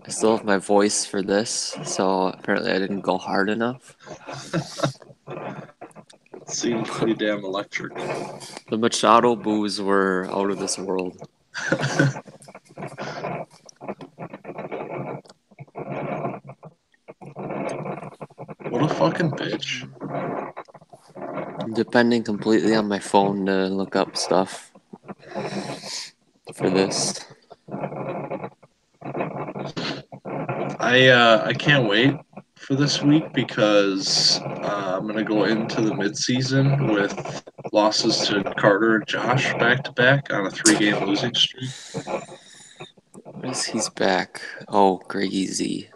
I still have my voice for this, so apparently I didn't go hard enough. It seemed pretty damn electric. The Machado boos were out of this world. What a fucking bitch. I'm depending completely on my phone to look up stuff for this. I can't wait for this week because I'm gonna go into the midseason with losses to Carter and Josh back to back on a 3-game losing streak. What is he's back? Oh, crazy.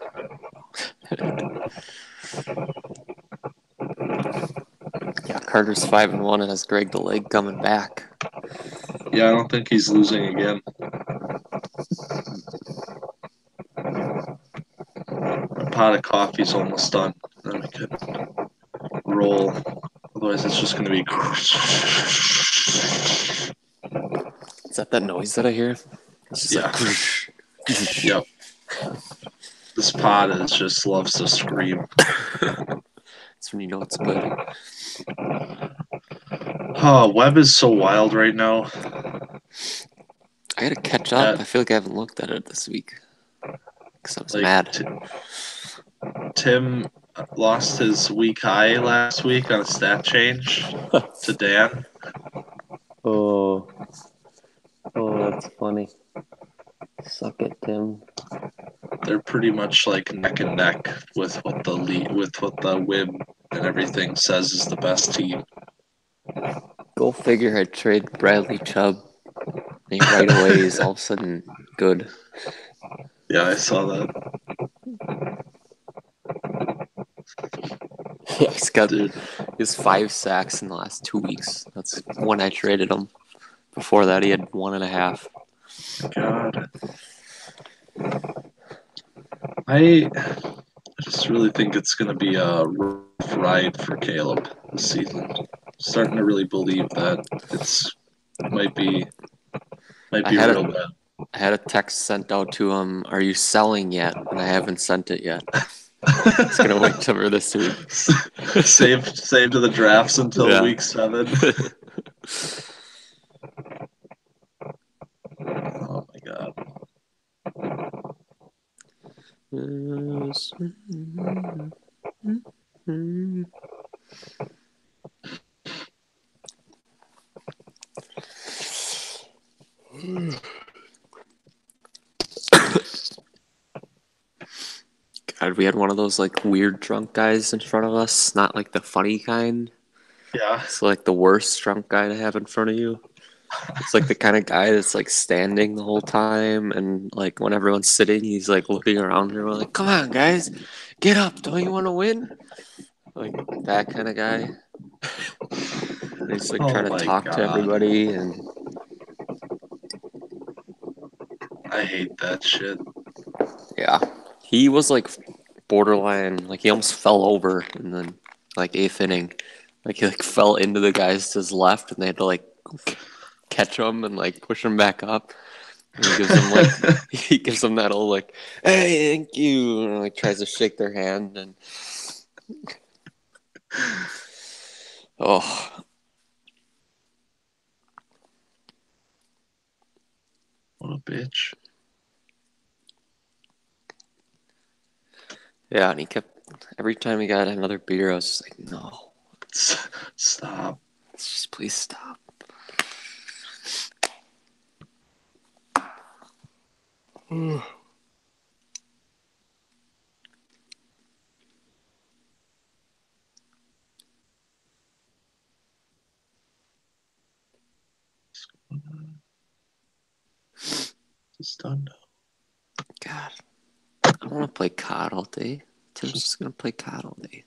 Yeah, Carter's 5-1 and has Greg the Leg coming back. Yeah, I don't think he's losing again. My pot of coffee's almost done. Then we could roll. Otherwise, it's just gonna be. Is that that noise that I hear? It's just Yeah. like. Yep. This pot is just loves to scream. That's when you know it's good. Oh, Webb is so wild right now. I gotta catch up. I feel like I haven't looked at it this week because I was mad. Tim lost his week high last week on a stat change to Dan. Oh, that's funny. Suck it, Tim. They're pretty much like neck and neck with what the WIB and everything says is the best team. Go figure. I'd trade Bradley Chubb. And right away is all of a sudden good. Yeah, I saw that. Yeah, he has 5 sacks in the last 2 weeks. That's when I traded him. Before that, he had 1.5. God. I just really think it's going to be a rough ride for Caleb this season. Starting to really believe that it might be real bad. I had a text sent out to him. Are you selling yet? And I haven't sent it yet. It's gonna wait till this week. Save to the drafts until week 7. Oh my god. God, we had one of those like weird drunk guys in front of us, not like the funny kind. Yeah. It's like the worst drunk guy to have in front of you. It's like the kind of guy that's like standing the whole time, and like when everyone's sitting, he's like looking around and we're like, "Come on, guys, get up! Don't you want to win?" Like that kind of guy. And he's like trying to talk to everybody, and I hate that shit. Yeah, he was like borderline, like he almost fell over in the like 8th inning. Like he like fell into the guys to his left, and they had to like catch him and like push him back up. And he gives them like he gives them that old like, "Hey, thank you," and like tries to shake their hand and oh. What a bitch. Yeah, and he kept every time he got another beer, I was just like, "No, stop! Just please stop." It's done now. God, I don't want to play COD all day. Tim's just gonna play COD all day.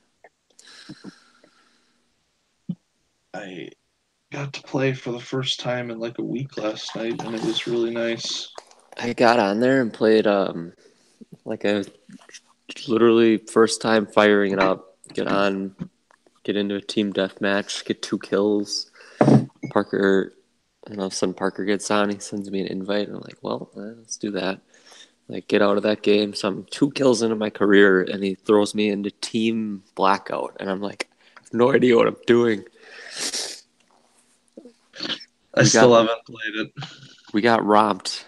I got to play for the first time in like a week last night, and it was really nice. I got on there and played like a literally first time firing it up. Get on, get into a team deathmatch, get 2 kills. Parker, and all of a sudden Parker gets on. He sends me an invite, and I'm like, well, let's do that. like get out of that game. So I'm 2 kills into my career, and he throws me into team blackout, and I'm like, I have no idea what I'm doing. I still haven't played it. We got robbed.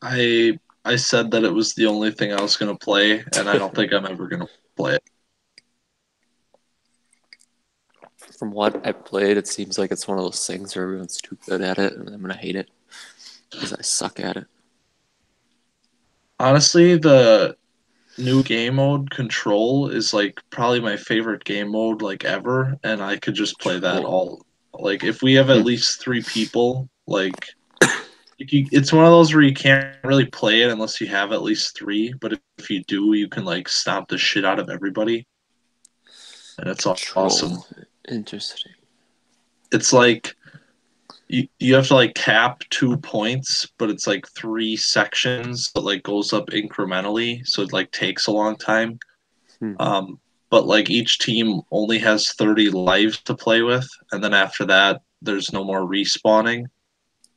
I said that it was the only thing I was going to play, and I don't think I'm ever going to play it. From what I played, it seems like it's one of those things where everyone's too good at it, and I'm gonna hate it because I suck at it. Honestly, the new game mode Control is like probably my favorite game mode like ever, and I could just play that all. Like if we have at least 3 people, like it's one of those where you can't really play it unless you have at least 3. But if you do, you can like stomp the shit out of everybody, and it's awesome. Interesting. It's like you have to like cap 2 points, but it's like 3 sections that like goes up incrementally, so it like takes a long time. But like each team only has 30 lives to play with, and then after that, there's no more respawning.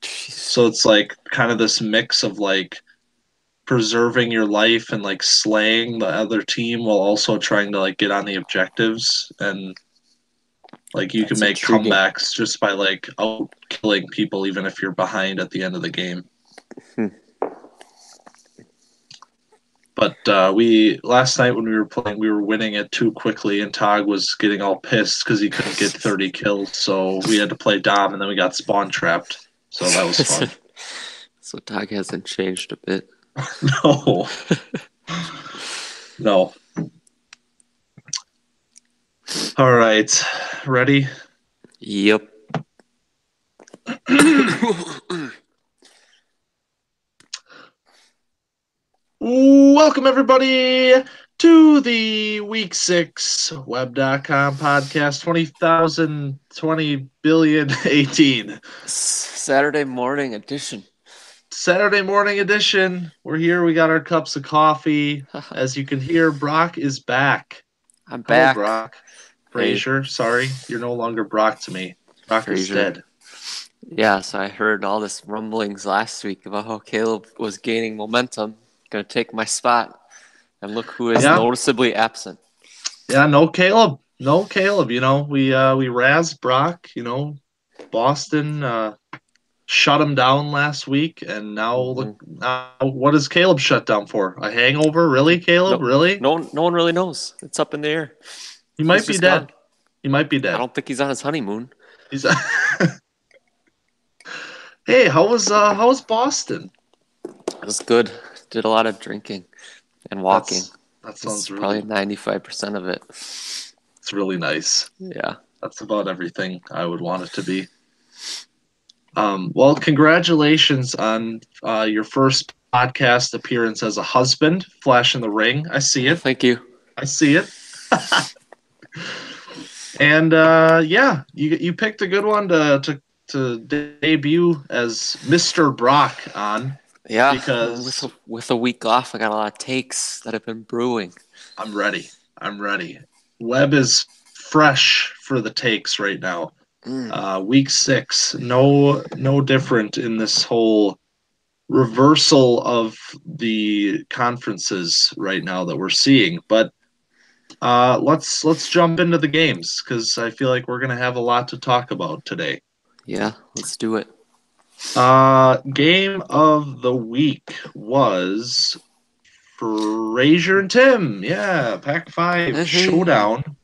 Jeez. So it's like kind of this mix of like preserving your life and like slaying the other team while also trying to like get on the objectives, and like you can make comebacks just by like out killing people even if you're behind at the end of the game. But we last night when we were playing, we were winning it too quickly, and Tog was getting all pissed because he couldn't get 30 kills. So we had to play Dom, and then we got spawn trapped. So that was fun. So Tog hasn't changed a bit. No. No. All right. Ready? Yep. Welcome, everybody, to the Week 6 Web.com podcast 20,020 billion 18. Saturday morning edition. Saturday morning edition. We're here. We got our cups of coffee. As you can hear, Brock is back. I'm back. Hello, Brock. Frazier, sorry. You're no longer Brock to me. Brock is dead. Yeah, so I heard all this rumblings last week about how Caleb was gaining momentum, going to take my spot. And look who is noticeably absent. Yeah, no Caleb. No Caleb. You know, we razzed Brock. You know, Boston shut him down last week, and now look. What is Caleb shut down for? A hangover? Really, Caleb? No, really? No one really knows. It's up in the air. He might be dead. Gone. He might be dead. I don't think he's on his honeymoon. He's. Hey, how was Boston? It was good. Did a lot of drinking and walking. That sounds really... Probably 95% of it. It's really nice. Yeah. That's about everything I would want it to be. Well, congratulations on your first podcast appearance as a husband. Flash in the ring. I see it. Thank you. I see it. And yeah, you picked a good one to debut as Mr. Brock on. Yeah, because with a week off, I got a lot of takes that have been brewing. I'm ready. Webb is fresh for the takes right now. Week 6, no different in this whole reversal of the conferences right now that we're seeing. But let's jump into the games because I feel like we're gonna have a lot to talk about today. Yeah, let's do it. Game of the week was Frazier and Tim. Yeah, Pac-5 showdown.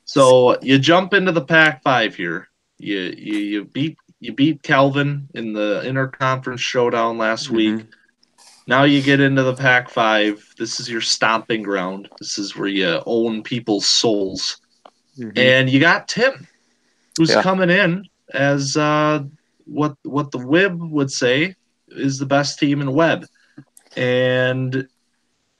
So you jump into the Pac-5 here. You beat Calvin in the interconference showdown last week. Now you get into the Pac-5. This is your stomping ground. This is where you own people's souls. And you got Tim, who's coming in as what the Web would say is the best team in Web. And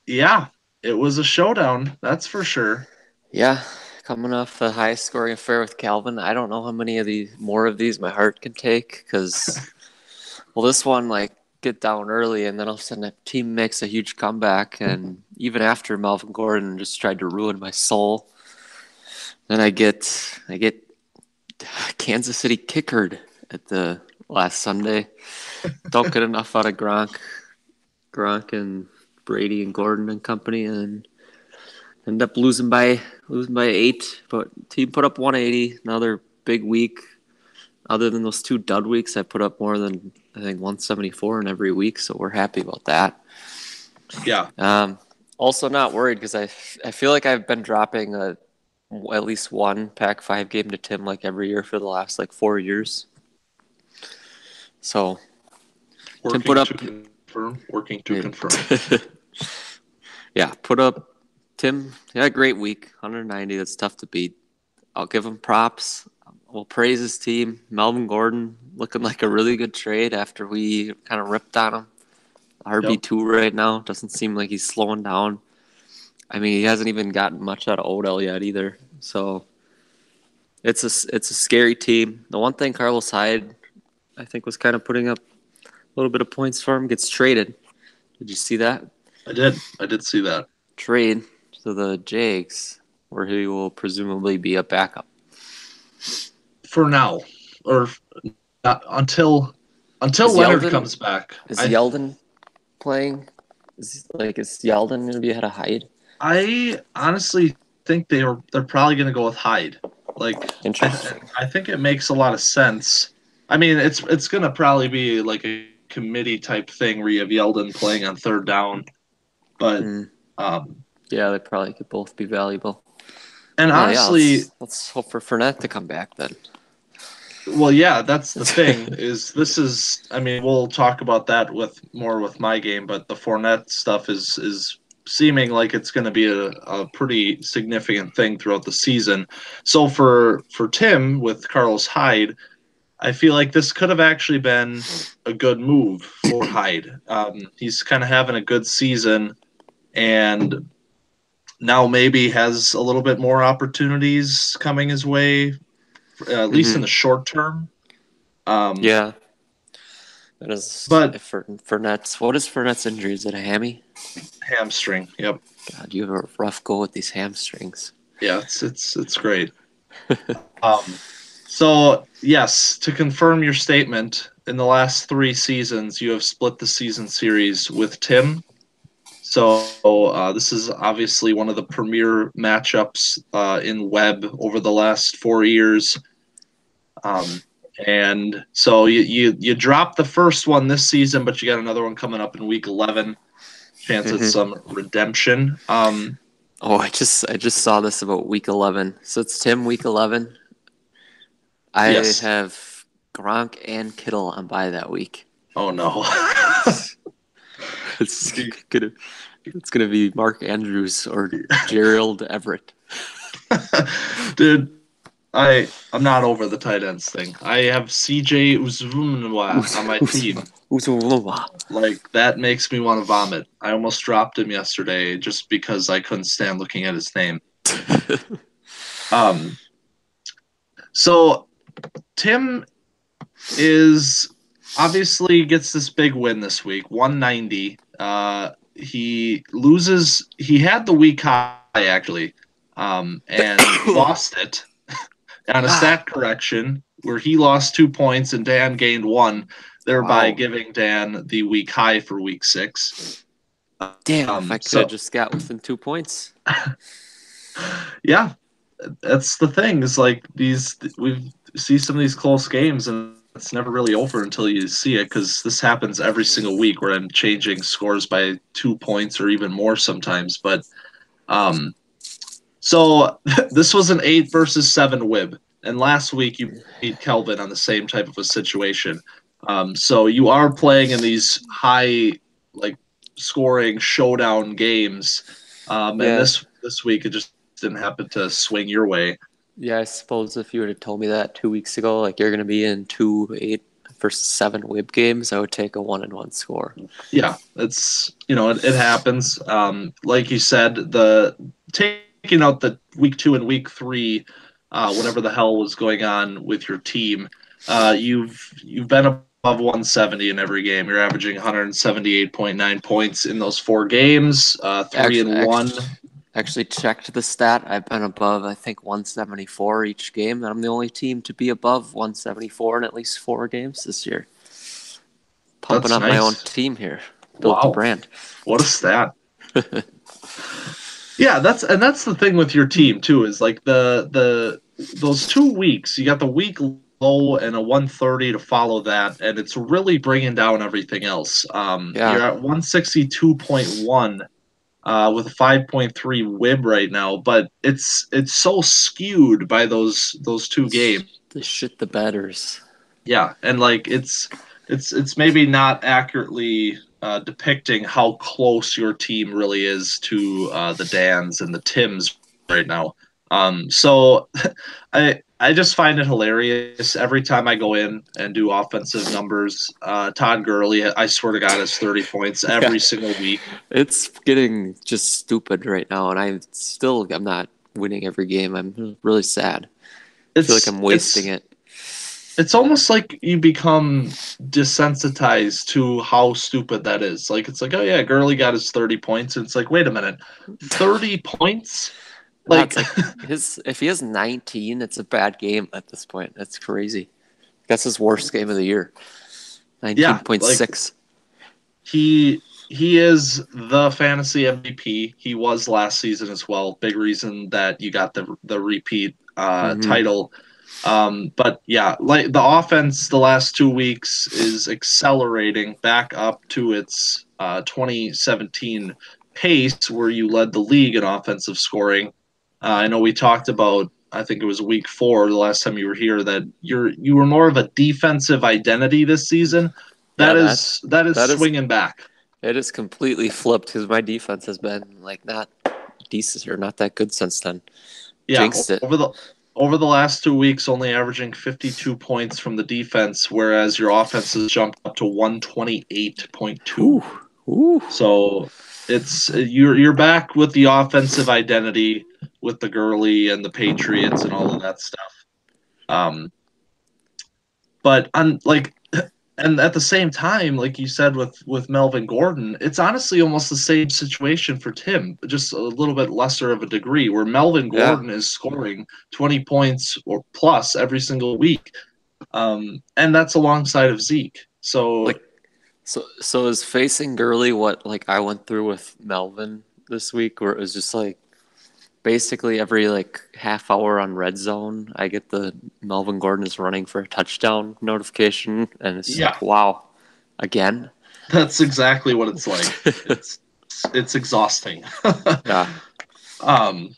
yeah, it was a showdown, that's for sure. Yeah, coming off the highest scoring affair with Calvin. I don't know how many more of these my heart can take because, well, this one, like, get down early and then all of a sudden the team makes a huge comeback. And even after Melvin Gordon just tried to ruin my soul, then I get Kansas City kickered at the last Sunday. Don't get enough out of Gronk and Brady and Gordon and company, and end up losing by 8. But team put up 180. Another big week. Other than those 2 dud weeks, I put up more than I think 174 in every week, so we're happy about that. Yeah. Also not worried because I feel like I've been dropping at least one Pac-5 game to Tim like every year for the last like 4 years. So Working Tim put up working to confirm. Yeah, put up Tim. He had a great week, 190. That's tough to beat. I'll give him props. We'll praise his team. Melvin Gordon looking like a really good trade after we kind of ripped on him. RB2 right now. Doesn't seem like he's slowing down. I mean, he hasn't even gotten much out of Odell yet either. So it's a scary team. The one thing Carlos Hyde, I think, was kind of putting up a little bit of points for him, gets traded. Did you see that? I did see that. Trade to the Jags, where he will presumably be a backup. For now, or until Leonard comes back. Is Yeldon playing? Is Yeldon going to be ahead of Hyde? I honestly think they're probably going to go with Hyde. Interesting. I think it makes a lot of sense. I mean, it's going to probably be like a committee type thing where you have Yeldon playing on third down, but yeah, they probably could both be valuable. And honestly, let's hope for Fournette to come back then. Well, yeah, that's the thing. I mean, we'll talk about that with my game, but the Fournette stuff is seeming like it's going to be a pretty significant thing throughout the season. So for Tim with Carlos Hyde, I feel like this could have actually been a good move for Hyde. He's kind of having a good season, and now maybe has a little bit more opportunities coming his way, at least in the short term. Yeah. That is, but Fournette's, what is Fournette's injury? Is it a hammy? Hamstring. Yep. God, you have a rough go with these hamstrings. Yeah, it's great. So yes, to confirm your statement, in the last 3 seasons, you have split the season series with Tim. So this is obviously one of the premier matchups in Web over the last 4 years. And so you dropped the first one this season, but you got another one coming up in week 11. Chance at some redemption. I just saw this about week 11. So it's Tim week 11. I have Gronk and Kittle on bye that week. Oh no. It's gonna be Mark Andrews or Gerald Everett. Dude, I'm not over the tight ends thing. I have CJ Uzomah on my team. Like, that makes me want to vomit. I almost dropped him yesterday just because I couldn't stand looking at his name. So Tim is obviously gets this big win this week, 190. He had the week high actually, and lost it on a stat correction where he lost 2 points and Dan gained 1, thereby giving Dan the week high for week 6. Damn, if I could have just got within 2 points. Yeah, that's the thing. Is like we see some of these close games and it's never really over until you see it, because this happens every single week where I'm changing scores by 2 points or even more sometimes. But so this was an 8 versus 7 WIB, and last week you beat Kelvin on the same type of a situation. So you are playing in these high scoring showdown games, and this week it just didn't happen to swing your way. Yeah, I suppose if you would have told me that 2 weeks ago, like you're going to be in 2 8 versus 7 WIB games, I would take a 1-1 score. Yeah, it's it happens. Like you said, taking out the week 2 and week 3, whatever the hell was going on with your team, you've been above 170 in every game. You're averaging 178.9 points in those 4 games, 3-1. actually checked the stat. I've been above, I think, 174 each game, and I'm the only team to be above 174 in at least 4 games this year. Pumping That's up my own nice. team here. Built the Wow, brand. what a stat. Yeah, that's the thing with your team too, is like the those 2 weeks, you got the week low and a 130 to follow that, and it's really bringing down everything else. You're Yeah, at 162.1 with a 5.3 WIB right now, but it's so skewed by those two games. the shit the betters. Yeah, and like it's maybe not accurately depicting how close your team really is to the Dans and the Tims right now. So I just find it hilarious every time I go in and do offensive numbers. Todd Gurley, I swear to God, has 30 points Yeah, every single week. it's getting just stupid right now, and I'm not winning every game. I'm really sad. I feel like It's I'm wasting it's it. it's almost like you become desensitized to how stupid that is. Like it's like, oh yeah, Gurley got his 30 points. And it's like, wait a minute, 30 points? Like It's like his if he has 19, it's a bad game at this point. That's crazy. That's his worst game of the year. yeah, like 19.6. he is the fantasy MVP. He was last season as well. Big reason that you got the repeat Mm-hmm. title. But yeah, like the offense the last 2 weeks is accelerating back up to its 2017 pace where you led the league in offensive scoring. I know we talked about, I think it was week 4 the last time you were here, that you were more of a defensive identity this season. Yeah, That is that is swinging back. it is completely flipped because my defense has been like not decent or not that good since then. Yeah, Jinxed it. over the last 2 weeks, only averaging 52 points from the defense, whereas your offense has jumped up to 128.2. Ooh, ooh. So it's you're back with the offensive identity with the Gurley and the Patriots and all of that stuff. Um, but on like and at the same time, like you said with Melvin Gordon, it's honestly almost the same situation for Tim, just a little bit lesser of a degree, where Melvin Yeah. Gordon is scoring 20 points or plus every single week, and that's alongside of Zeke. So Like so is facing Gurley what like I went through with Melvin this week where it was just like basically every like half hour on red zone I get the Melvin Gordon is running for a touchdown notification and it's yeah, like wow again. that's exactly what it's like. It's exhausting. Yeah. um,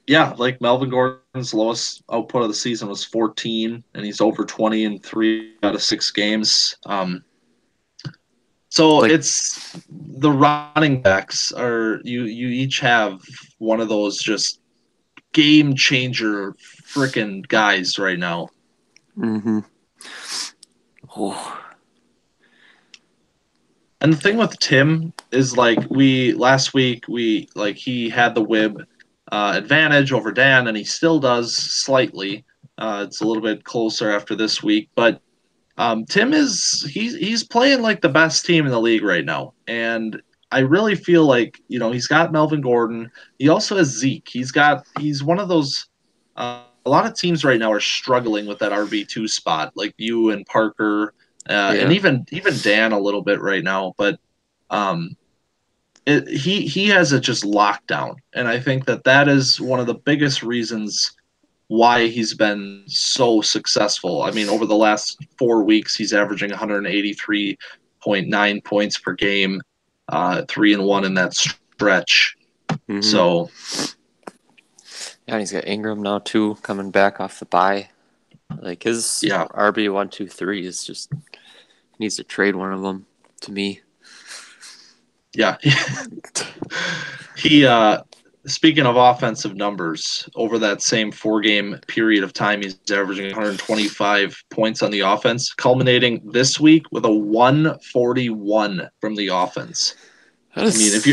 yeah, like Melvin Gordon's lowest output of the season was 14, and he's over 20 in 3 out of 6 games. So Like it's the running backs are you each have one of those just game changer freaking guys right now. mm-hmm. Oh, And the thing with Tim is like we last week we like he had the WIB advantage over Dan, and he still does slightly. It's a little bit closer after this week, but Tim is he's playing like the best team in the league right now, and I really feel like he's got Melvin Gordon. He also has Zeke. He's one of those. A lot of teams right now are struggling with that RB2 spot, like you and Parker, and yeah. even Dan a little bit right now. But um, he has it just locked down, and I think that is one of the biggest reasons why he's been so successful. I mean, over the last 4 weeks, he's averaging 183.9 points per game, 3-1 in that stretch. Mm-hmm. So, Yeah, and he's got Ingram now too coming back off the bye. Like his yeah, RB 1, 2, 3 is just he needs to trade one of them to me. yeah. he speaking of offensive numbers, over that same 4 game period of time, he's averaging 125 points on the offense, culminating this week with a 141 from the offense. That I mean, is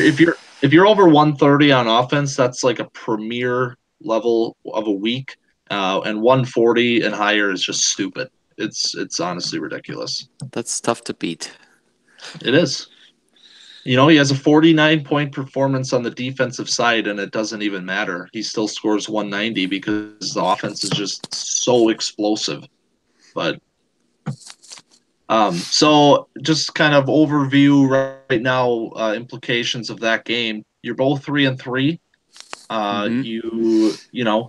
if you're over 130 on offense, that's like a premier level of a week, and 140 and higher is just stupid. It's honestly ridiculous. that's tough to beat. It is. He has a 49-point performance on the defensive side, and it doesn't even matter. He still scores 190 because the offense is just so explosive. But so just kind of overview right now, implications of that game. You're both 3-3.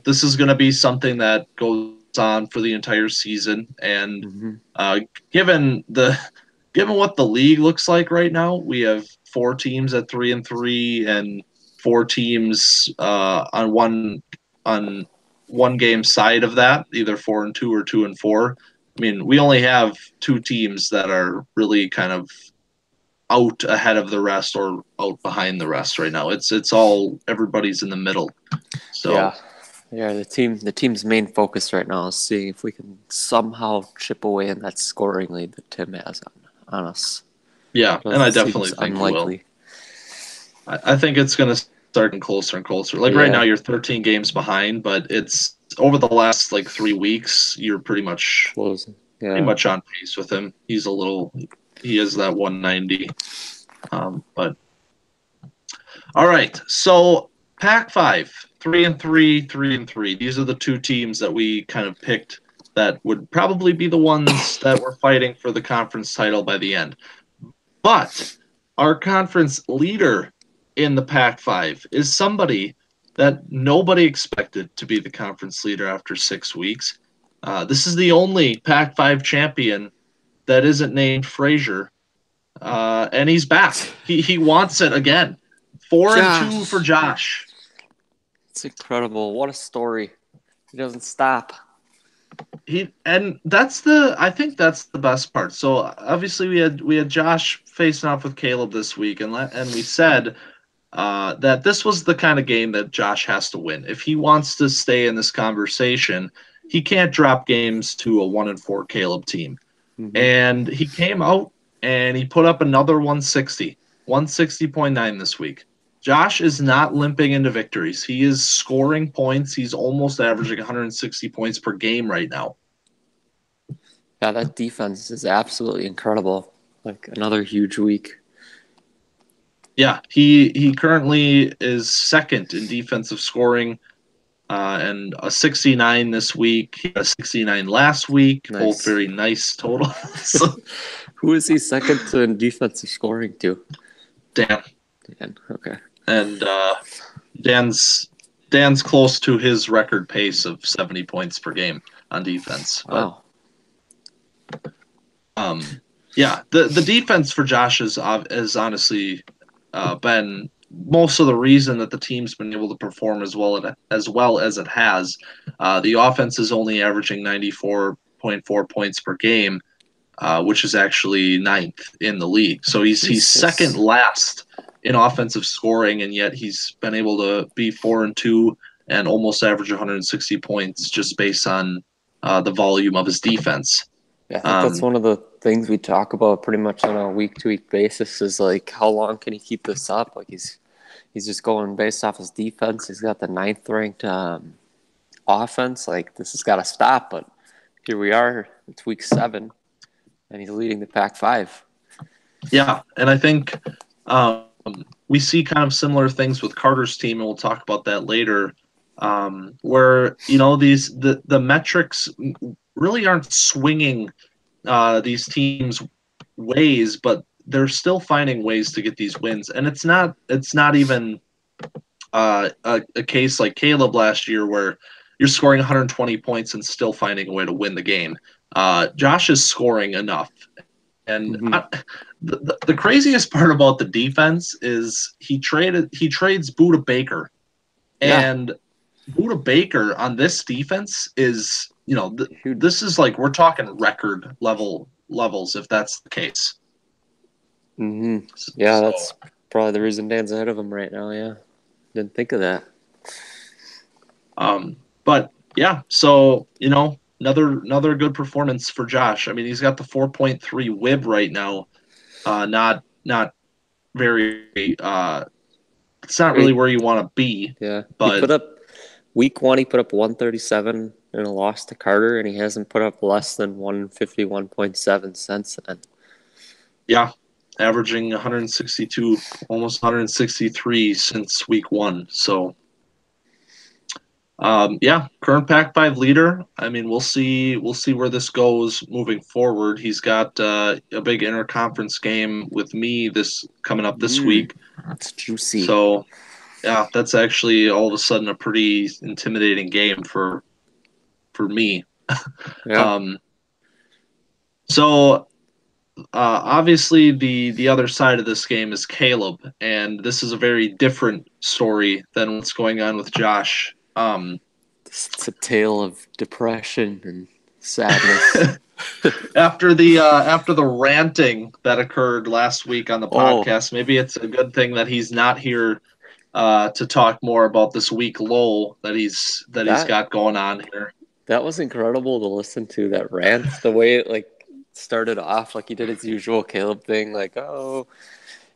This is going to be something that goes on for the entire season, and uh, given what the league looks like right now, we have 4 teams at 3-3 and 4 teams on one game side of that, either 4-2 or 2-4. I mean, we only have 2 teams that are really kind of out ahead of the rest or out behind the rest right now. It's all everybody's in the middle. So yeah. The team's main focus right now is seeing if we can somehow chip away in that scoring lead that Tim has on us. yeah, and I definitely think unlikely. we will. I think it's going to start getting closer and closer. Like right now, you're 13 games behind, but it's over the last 3 weeks. You're pretty much closing. Yeah. Pretty much on pace with him. He is that 190. But all right, so Pac-5, 3-3, 3-3. These are the 2 teams that we kind of picked that would probably be the ones that were fighting for the conference title by the end. But our conference leader in the Pac-5 is somebody that nobody expected to be the conference leader after 6 weeks. This is the only Pac-5 champion that isn't named Frazier, and he's back. He wants it again. 4-2 for Josh. It's incredible. What a story. He doesn't stop. I think that's the best part. So obviously we had Josh facing off with Caleb this week, and we said that this was the kind of game that Josh has to win if he wants to stay in this conversation. He can't drop games to a 1-4 Caleb team. And he came out and he put up another 160.9 this week. Josh is not limping into victories. He is scoring points. He's almost averaging 160 points per game right now. Yeah, that defense is absolutely incredible. Another huge week. Yeah, he currently is second in defensive scoring, and a 69 this week, a 69 last week. Nice. Both very nice totals. Who is he second to in defensive scoring to? Dan. Okay. And Dan's close to his record pace of 70 points per game on defense. Wow. But, yeah, the defense for Josh has honestly been most of the reason that the team's been able to perform as well as it has. The offense is only averaging 94.4 points per game, which is actually 9th in the league. So he's second last in offensive scoring, and yet he's been able to be 4-2 and almost average 160 points just based on the volume of his defense. Yeah, I think that's one of the things we talk about pretty much on a week-to-week basis is how long can he keep this up? He's just going based off his defense. He's got the 9th ranked offense. This has got to stop, but here we are. It's week 7, and he's leading the Pac-5. Yeah, and I think we see kind of similar things with Carter's team, and we'll talk about that later, where the metrics really aren't swinging these teams' ways, but they're still finding ways to get these wins. And it's not even a case like Caleb last year where you're scoring 120 points and still finding a way to win the game. Josh is scoring enough. And the craziest part about the defense is he trades Budda Baker. And Budda Baker on this defense is, this is we're talking record levels if that's the case. Yeah, that's probably the reason Dan's ahead of him right now. Yeah, didn't think of that. But yeah, so another good performance for Josh. I mean, he's got the 4.3 WIB right now. Not very. It's not really where you want to be. Yeah, but he put up week 1. He put up 137 in a loss to Carter, and he hasn't put up less than 151.7 since then. Yeah, averaging 162, almost 163 since week 1. So, yeah, current Pac-5 leader. I mean, we'll see where this goes moving forward. He's got a big interconference game with me this coming up this week. It's juicy. So, yeah, that's actually all of a sudden a pretty intimidating game for me. Yeah. So obviously the other side of this game is Caleb, and this is a very different story than what's going on with Josh. It's a tale of depression and sadness. After the ranting that occurred last week on the podcast, maybe it's a good thing that he's not here to talk more about this week low that he's got going on here. That was incredible to listen to, that rant. The way it started off, he did his usual Caleb thing, oh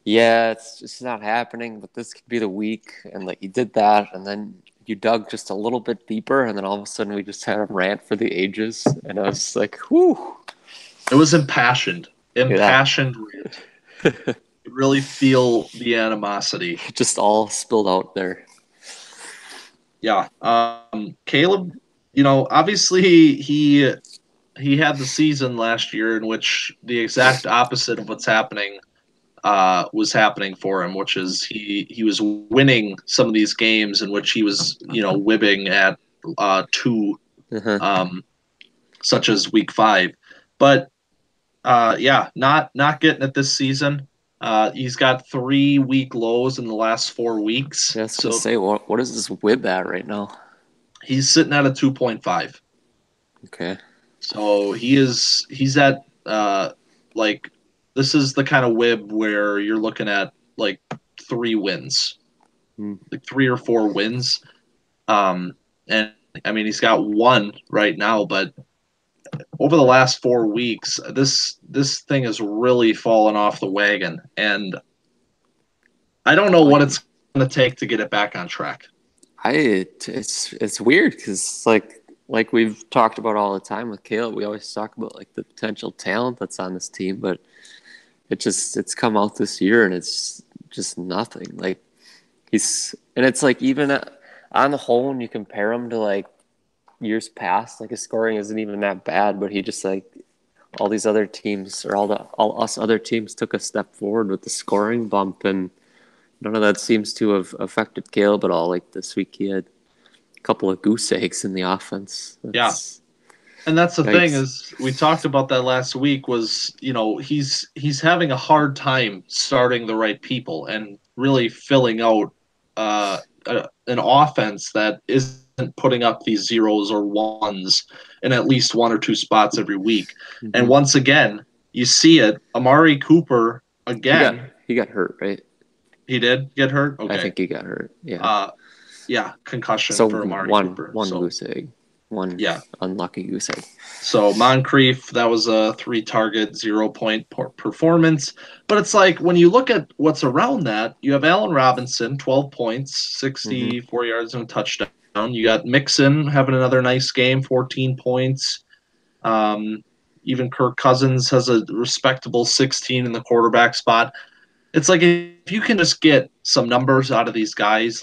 yeah, it's just not happening, but this could be the week, and he did that, and then you dug just a little bit deeper, and then all of a sudden we just had a rant for the ages, and I was like, whew. It was impassioned rant. You really feel the animosity. It just all spilled out there. Yeah. Caleb, obviously he had the season last year in which the exact opposite of what's happening was happening for him, which is he was winning some of these games in which he was, wibbing at 2, such as week 5. But not getting it this season. He's got 3 week lows in the last 4 weeks. Yeah, I was gonna say, what is this whip at right now? He's sitting at a 2.5. Okay. So he's at this is the kind of whip where you're looking at 3 wins, 3 or 4 wins. And I mean, he's got 1 right now, but over the last 4 weeks, this thing has really fallen off the wagon, and I don't know what it's going to take to get it back on track. It's weird because like we've talked about all the time with Caleb, we always talk about the potential talent that's on this team, but it's come out this year and it's just nothing. It's even on the whole, when you compare him to years past, his scoring isn't even that bad, but he just all these other teams, or all us other teams, took a step forward with the scoring bump, and none of that seems to have affected Caleb at all. This week he had a couple of goose eggs in the offense. And that's the thing, is we talked about that last week, was he's having a hard time starting the right people and really filling out an offense that isn't putting up these 0s or 1s in at least 1 or 2 spots every week. Mm-hmm. And once again, you see it. Amari Cooper again. He got hurt, right? He did get hurt? Okay. I think he got hurt. Yeah. Concussion for Amari Cooper. One goose egg. One unlucky goose egg. So Moncrief, that was a 3-target, 0-point performance. But it's when you look at what's around that, you have Allen Robinson, 12 points, 64 yards and a touchdown. You got Mixon having another nice game, 14 points. Even Kirk Cousins has a respectable 16 in the quarterback spot. It's if you can just get some numbers out of these guys,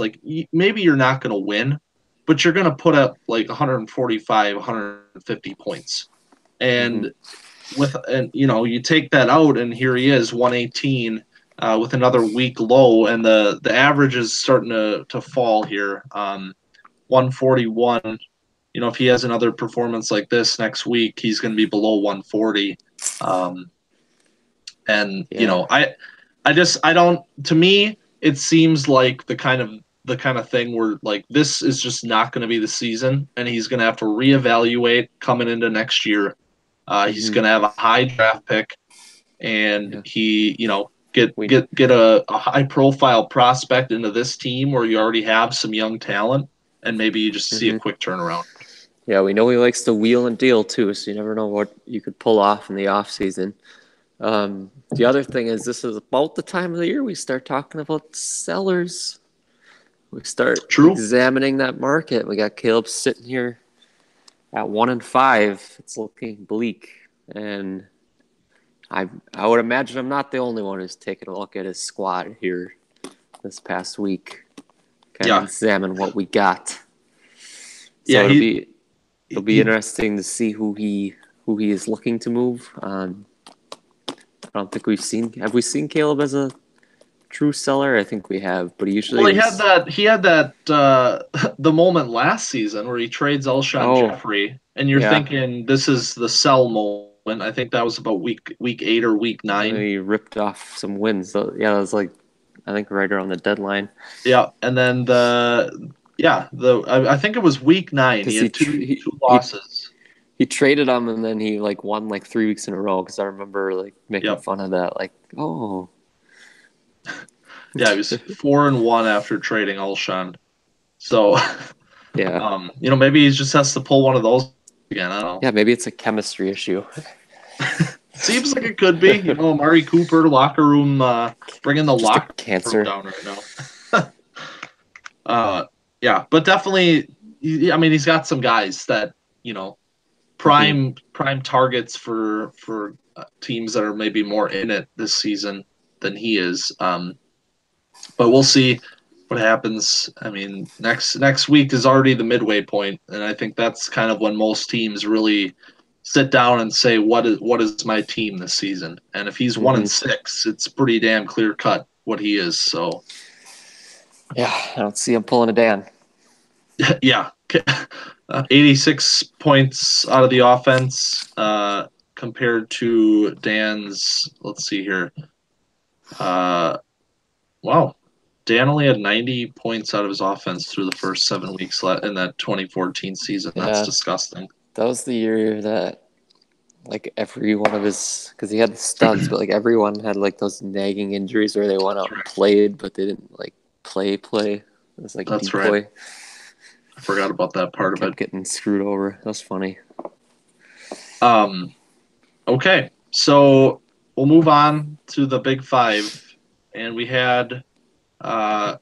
maybe you're not going to win, but you're going to put up 145, 150 points. And you take that out, and here he is, 118 with another week low, and the average is starting to fall here. 141. If he has another performance like this next week, he's going to be below 140. I don't. To me, it seems like the kind of thing where this is just not going to be the season, and he's going to have to reevaluate coming into next year. He's going to have a high draft pick, and he get a high profile prospect into this team where you already have some young talent, and maybe you just see a quick turnaround. Yeah, we know he likes to wheel and deal too, so you never know what you could pull off in the off season. The other thing is, this is about the time of the year we start talking about sellers. We start examining that market. We got Caleb sitting here at 1-5. It's looking bleak, and I would imagine I'm not the only one who's taking a look at his squad here this past week, kind of Yeah. examine what we got. So Yeah, it'll be interesting to see who he is looking to move. I don't think have we seen Caleb as a true seller? I think we have, but he usually he had that the moment last season where he trades Alshon Jeffrey, and you're thinking this is the sell moment. I think that was about week 8 or week 9. And he ripped off some wins. So, yeah, it was like I think right around the deadline. Yeah, and then I think it was week 9. He had two losses. He traded him, and then he like won like 3 weeks in a row. Because I remember like making fun of that. Like, oh, yeah, he was 4-1 after trading Alshon. So, yeah, maybe he just has to pull one of those again. I don't know. Yeah, maybe it's a chemistry issue. Seems like it could be. Amari Cooper, locker room, bringing the locker room down right now. Yeah, but definitely, he's got some guys that, prime targets for teams that are maybe more in it this season than he is. But we'll see what happens. I mean, next week is already the midway point, and I think that's kind of when most teams really sit down and say, what is my team this season? And if he's 1-6, it's pretty damn clear cut what he is. So, yeah, I don't see him pulling a Dan. Yeah, 86 points out of the offense compared to Dan's. Let's see here. Wow. Dan only had 90 points out of his offense through the first 7 weeks in that 2014 season. That's disgusting. That was the year that, like, every one of his, because he had the studs, but like everyone had like those nagging injuries where they went out and played, but they didn't like play. It was like that's decoy. Right. I forgot about that part of it. Getting screwed over. That was funny. Okay, so we'll move on to the Big Five, and we had a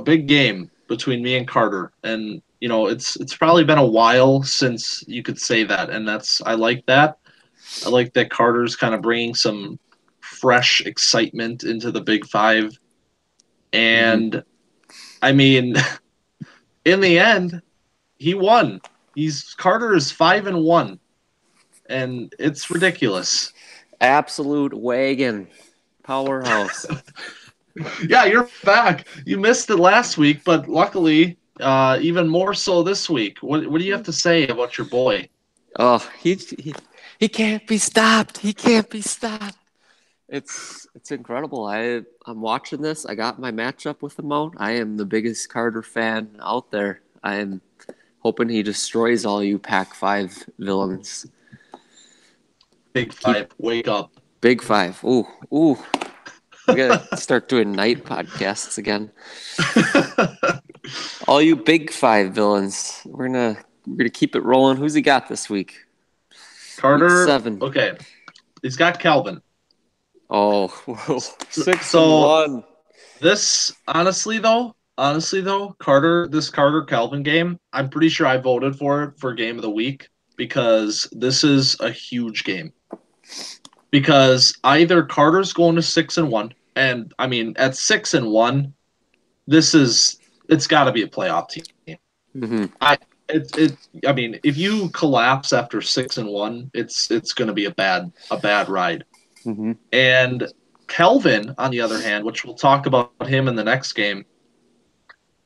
big game between me and Carter, and it's probably been a while since you could say that, and I like that. I like that Carter's kind of bringing some fresh excitement into the Big Five, and I mean, in the end, he won. Carter is 5-1, and it's ridiculous. Absolute wagon, powerhouse. Yeah, you're back. You missed it last week, but luckily, even more so this week. What do you have to say about your boy? Oh, he can't be stopped. He can't be stopped. It's incredible. I'm watching this. I got my matchup with him out. I am the biggest Carter fan out there. I am hoping he destroys all you Pac-5 villains. Big Five, wake up. Big Five. Ooh. We gotta start doing night podcasts again. All you Big Five villains. We're gonna keep it rolling. Who's he got this week? Carter. Week 7. Okay. He's got Calvin. Oh, 6-1. This honestly though, this Carter Calvin game, I'm pretty sure I voted for it for game of the week because this is a huge game. Because either Carter's going to 6-1, and I mean at 6-1, it's got to be a playoff team. Mm-hmm. I mean, if you collapse after 6-1, it's going to be a bad ride. Mm-hmm. And Kelvin, on the other hand, which we'll talk about him in the next game,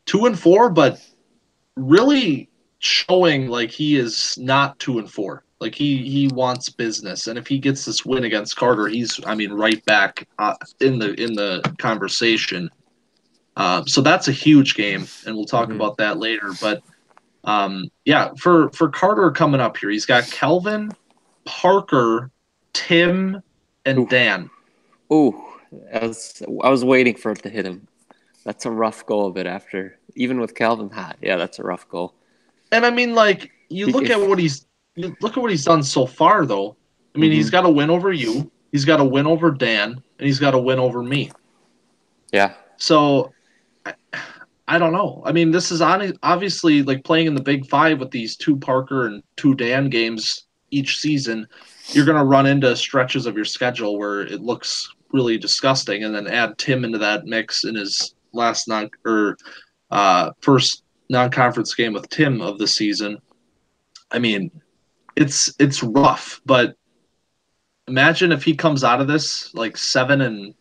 2-4, but really showing like he is not 2-4. Like he wants business, and if he gets this win against Carter, he's right back in the conversation. So that's a huge game, and we'll talk about that later. But for Carter coming up here, he's got Kelvin, Parker, Tim, and Dan. Ooh, I was waiting for it to hit him. That's a rough go of it after, even with Calvin hot. Yeah, that's a rough goal. And I mean, like look at what he's done so far, though. I mean, he's got a win over you, he's got a win over Dan, and he's got a win over me. Yeah. So I don't know. I mean, this is obviously like playing in the Big Five with these 2 Parker and 2 Dan games each season. you're going to run into stretches of your schedule where it looks really disgusting, and then add Tim into that mix in his first non-conference game with Tim of the season. I mean, it's rough, but imagine if he comes out of this like 7-3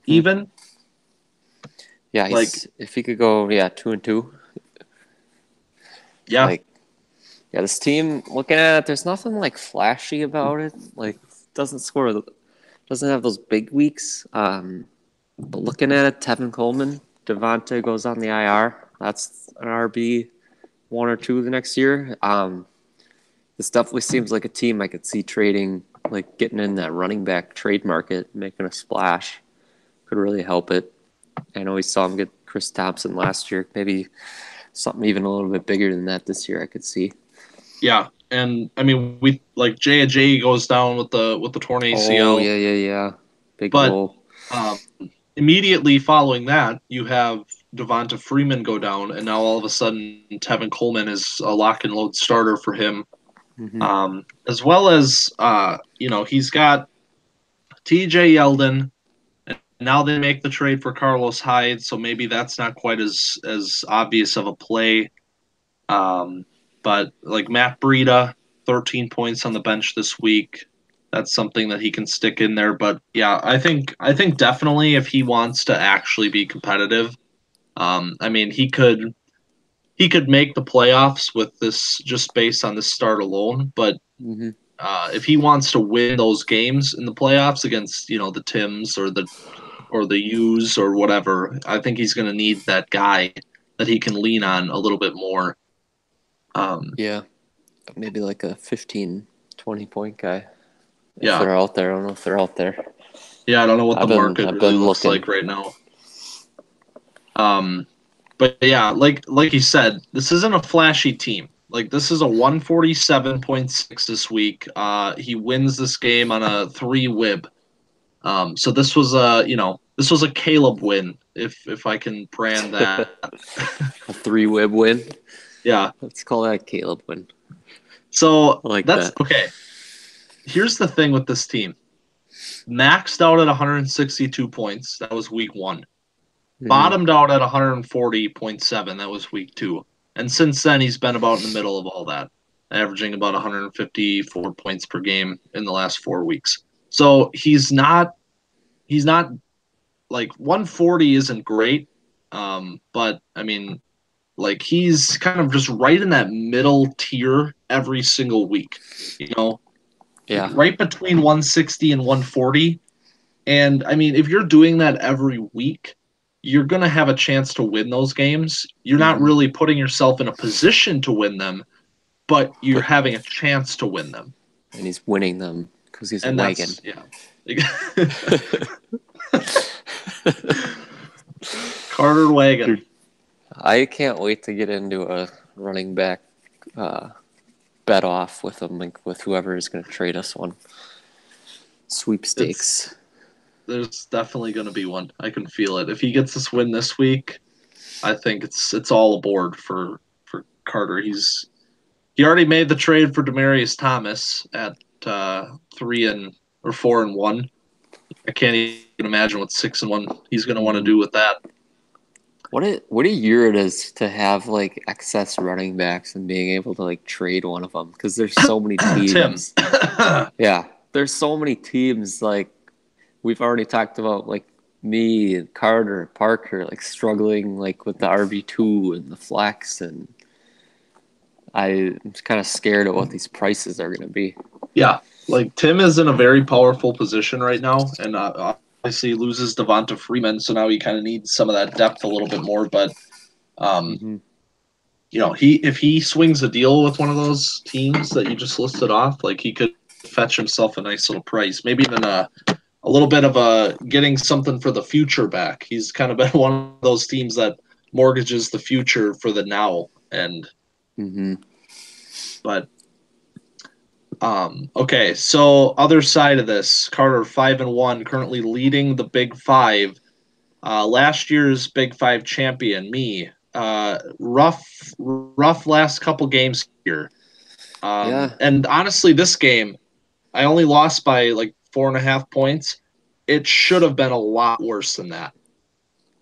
even. Yeah, Like, if he could go 2-2. yeah, Like, yeah, this team, looking at it, there's nothing like flashy about it. Like, doesn't have those big weeks. But looking at it, Tevin Coleman, Devonta goes on the IR. That's an RB 1 or 2 the next year. This definitely seems like a team I could see trading, like getting in that running back trade market, making a splash. Could really help it. I know we saw him get Chris Thompson last year. Maybe something even a little bit bigger than that this year I could see. yeah. And I mean, we like J goes down with the torn ACL. Oh, yeah. Big But blow. immediately following that, you have Devonta Freeman go down, and now all of a sudden Tevin Coleman is a lock and load starter for him. As well as he's got TJ Yeldon, and now they make the trade for Carlos Hyde, so maybe that's not quite as obvious of a play. But like Matt Breida, 13 points on the bench this week. That's something that he can stick in there. But yeah, I think definitely if he wants to actually be competitive, I mean he could make the playoffs with this just based on this start alone. But if he wants to win those games in the playoffs against the Tims or the U's or whatever, I think he's going to need that guy that he can lean on a little bit more. Yeah, maybe like a 15, 20-point guy. If Yeah, they're out there. I don't know if they're out there. Yeah, I don't know what the market really looks looking. like right now. But yeah, like you said, this isn't a flashy team. Like this is a 147.6 this week. He wins this game on a 3 WIB. So this was a Caleb win, if I can brand that. A 3 WIB win. Yeah. Let's call that a Caleb win. So I like that's that. okay. Here's the thing with this team. Maxed out at 162 points. That was week 1. Bottomed out at 140.7. That was week 2. And since then, he's been about in the middle of all that, averaging about 154 points per game in the last 4 weeks. So he's not like 140 isn't great. But I mean, like he's kind of just right in that middle tier every single week, Yeah. right between 160 and 140. And I mean, if you're doing that every week, you're going to have a chance to win those games. You're not really putting yourself in a position to win them, but you're having a chance to win them. And he's winning them because he's a wagon. Yeah. Carter Wagon. I can't wait to get into a running back bet off with him, like with whoever is going to trade us one. Sweepstakes. There's definitely going to be one. I can feel it. If he gets this win this week, I think it's all aboard for Carter. He already made the trade for Demaryius Thomas at 4-1. I can't even imagine what 6-1 he's going to want to do with that. What a year it is to have like excess running backs and being able to like trade one of them because there's so many teams. Yeah, there's so many teams. Like we've already talked about, like me and Carter, Parker, like struggling like with the RB2 and the flex, and I'm kind of scared of what these prices are going to be. Yeah, like Tim is in a very powerful position right now, and obviously loses Devonta Freeman, so now he kind of needs some of that depth a little bit more. But, if he swings a deal with one of those teams that you just listed off, like he could fetch himself a nice little price, maybe even a little bit of a getting something for the future back. He's kind of been one of those teams that mortgages the future for the now, and but. Okay, so other side of this, Carter 5-1, currently leading the Big Five. Last year's Big Five champion, me. Rough last couple games here. Yeah. And honestly, this game, I only lost by like 4.5 points. It should have been a lot worse than that.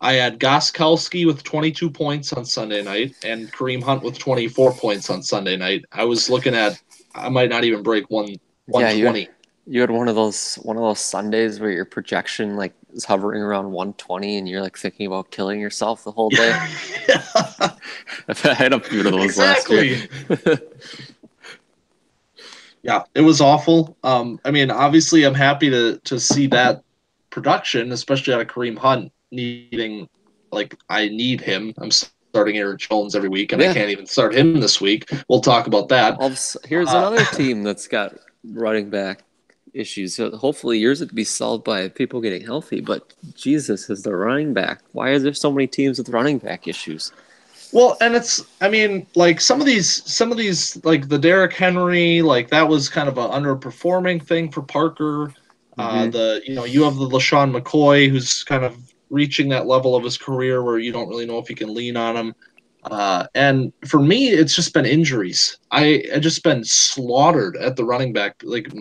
I had Goskowski with 22 points on Sunday night and Kareem Hunt with 24 points on Sunday night. I was looking at I might not even break Yeah, 120. you had one of those Sundays where your projection like is hovering around 120 and you're like thinking about killing yourself the whole day. I had a few of those last year. Exactly. Yeah, it was awful. I mean, obviously, I'm happy to see that production, especially out of Kareem Hunt needing like I need him. I'm starting Aaron Jones every week, and I Yeah. can't even start him this week. We'll talk about that. Here's Uh, another team that's got running back issues. So hopefully yours would be solved by people getting healthy. But Jesus, is the running back? Why is there so many teams with running back issues? well, and I mean, like some of these, like the Derrick Henry, like that was kind of an underperforming thing for Parker. Mm-hmm. You have the LaShawn McCoy, who's kind of reaching that level of his career where you don't really know if you can lean on him. And for me, it's just been injuries. I just been slaughtered at the running back, like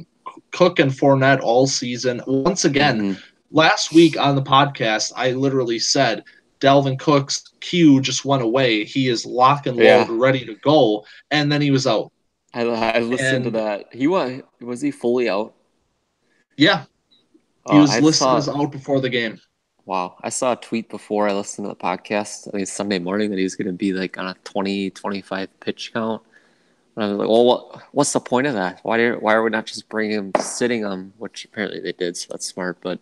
Cook and Fournette all season. Once again, Mm-hmm. last week on the podcast, I literally said Dalvin Cook's queue just went away. He is lock and load, Yeah, ready to go, and then he was out. I listened to And that. Was he fully out? yeah, he was I listed saw as out before the game. Wow, I saw a tweet before I listened to the podcast. I think it's Sunday morning that he was going to be like on a 20-25 pitch count. And I was like, well, what's the point of that? Why are we not just bringing him sitting him, which apparently they did, so that's smart. But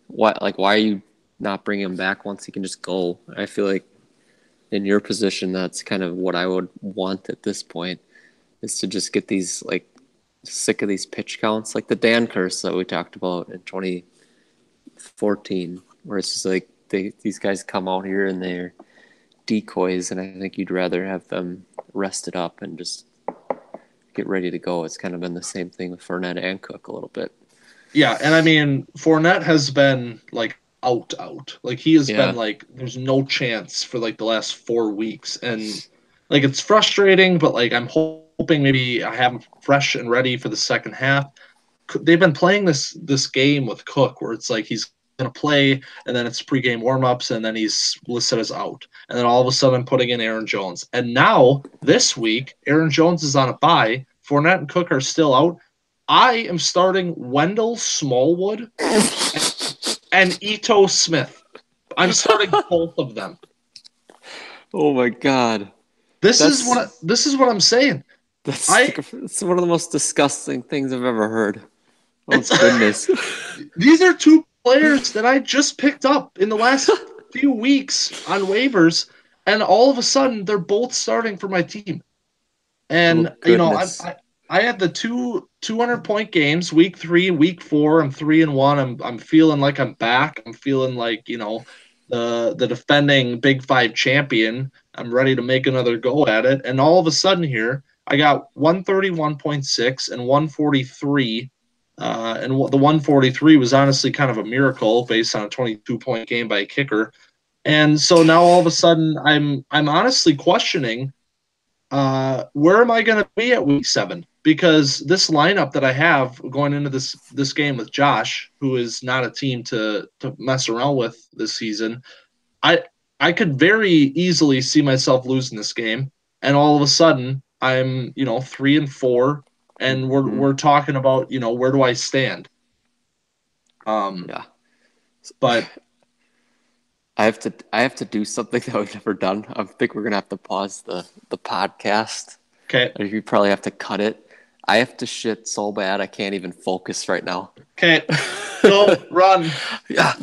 why are you not bringing him back once he can just go? I feel like in your position, that's kind of what I would want at this point, is to just get these like sick of these pitch counts, like the Dan curse that we talked about in 2014, where it's just like these guys come out here and they're decoys, and I think you'd rather have them rested up and just get ready to go. It's kind of been the same thing with Fournette and Cook a little bit. Yeah, and I mean Fournette has been like out. Like he has been Yeah. like there's no chance for like the last 4 weeks, and like it's frustrating, but like I'm hoping maybe I have him fresh and ready for the second half. They've been playing this game with Cook where it's like he's gonna play and then it's pregame warmups and then he's listed as out. And then all of a sudden putting in Aaron Jones. And now this week, Aaron Jones is on a bye. Fournette and Cook are still out. I am starting Wendell Smallwood and Ito Smith. I'm starting both of them. Oh my God. That's This is what I'm saying. I it's one of the most disgusting things I've ever heard. Oh it's goodness. these are two players that I just picked up in the last few weeks on waivers, and all of a sudden they're both starting for my team. Oh And goodness. I had the 200 point games, week 3, week 4. I'm 3-1. I'm feeling like I'm back. I'm feeling like the defending Big Five champion. I'm ready to make another go at it. And all of a sudden here, I got 131.6 and 143. And the 143 was honestly kind of a miracle based on a 22-point game by a kicker. And so now all of a sudden I'm honestly questioning where am I going to be at week 7? Because this lineup that I have going into this game with Josh, who is not a team to mess around with this season, I I could very easily see myself losing this game, and all of a sudden I'm 3-4, and Mm-hmm. we're talking about where do I stand? Yeah. But I have to do something that I've never done. I think we're gonna have to pause the podcast. okay, Or you probably have to cut it. I have to shit so bad I can't even focus right now. okay, go run. Yeah.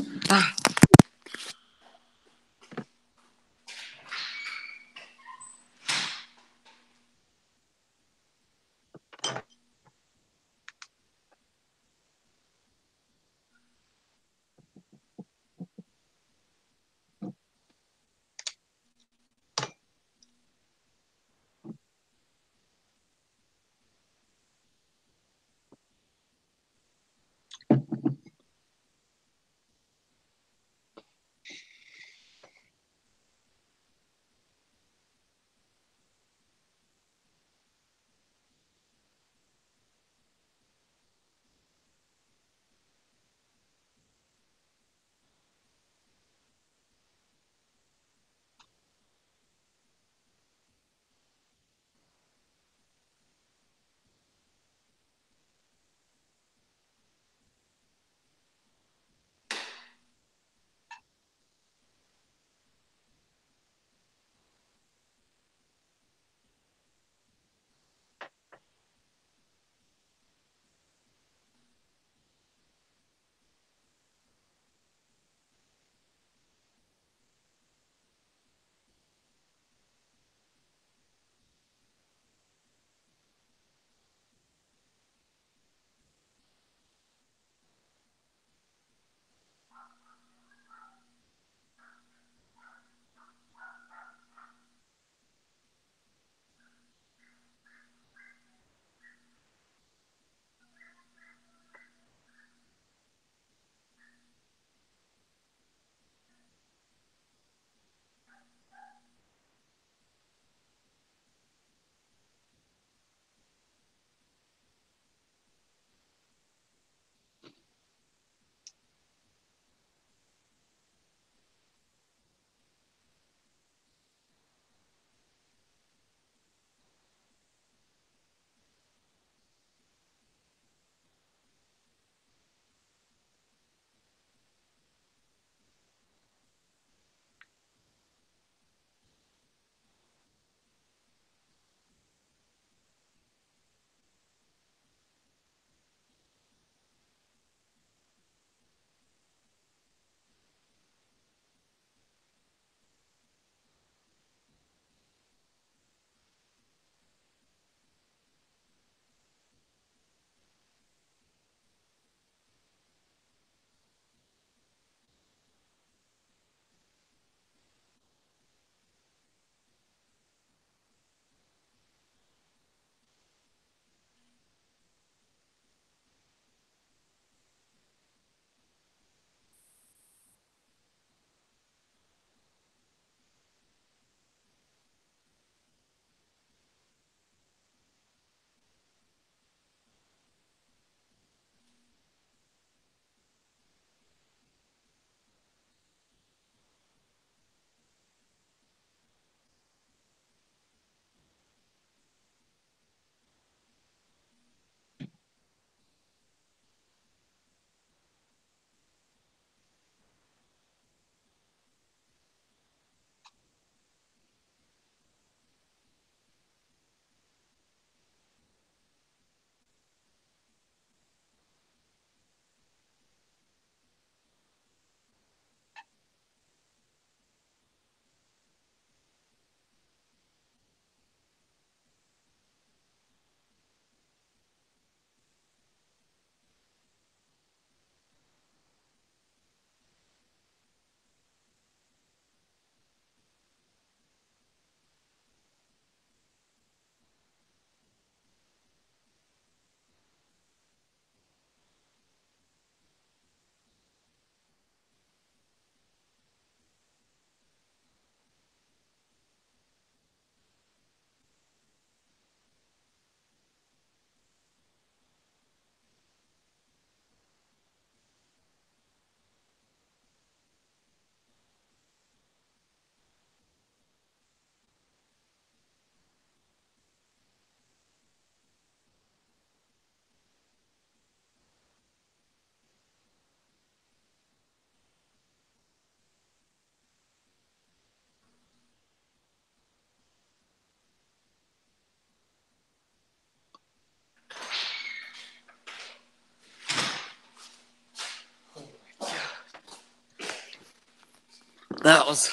That was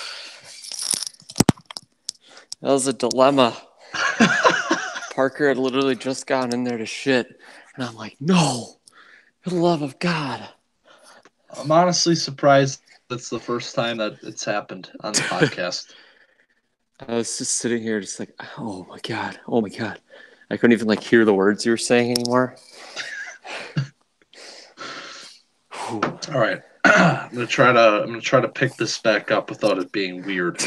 a dilemma. Parker had literally just gone in there to shit, and I'm like, no, for the love of God. I'm honestly surprised that's the first time that it's happened on the podcast. I was just sitting here, just like, oh my God. I couldn't even hear the words you were saying anymore. All right, I'm gonna try to pick this back up without it being weird.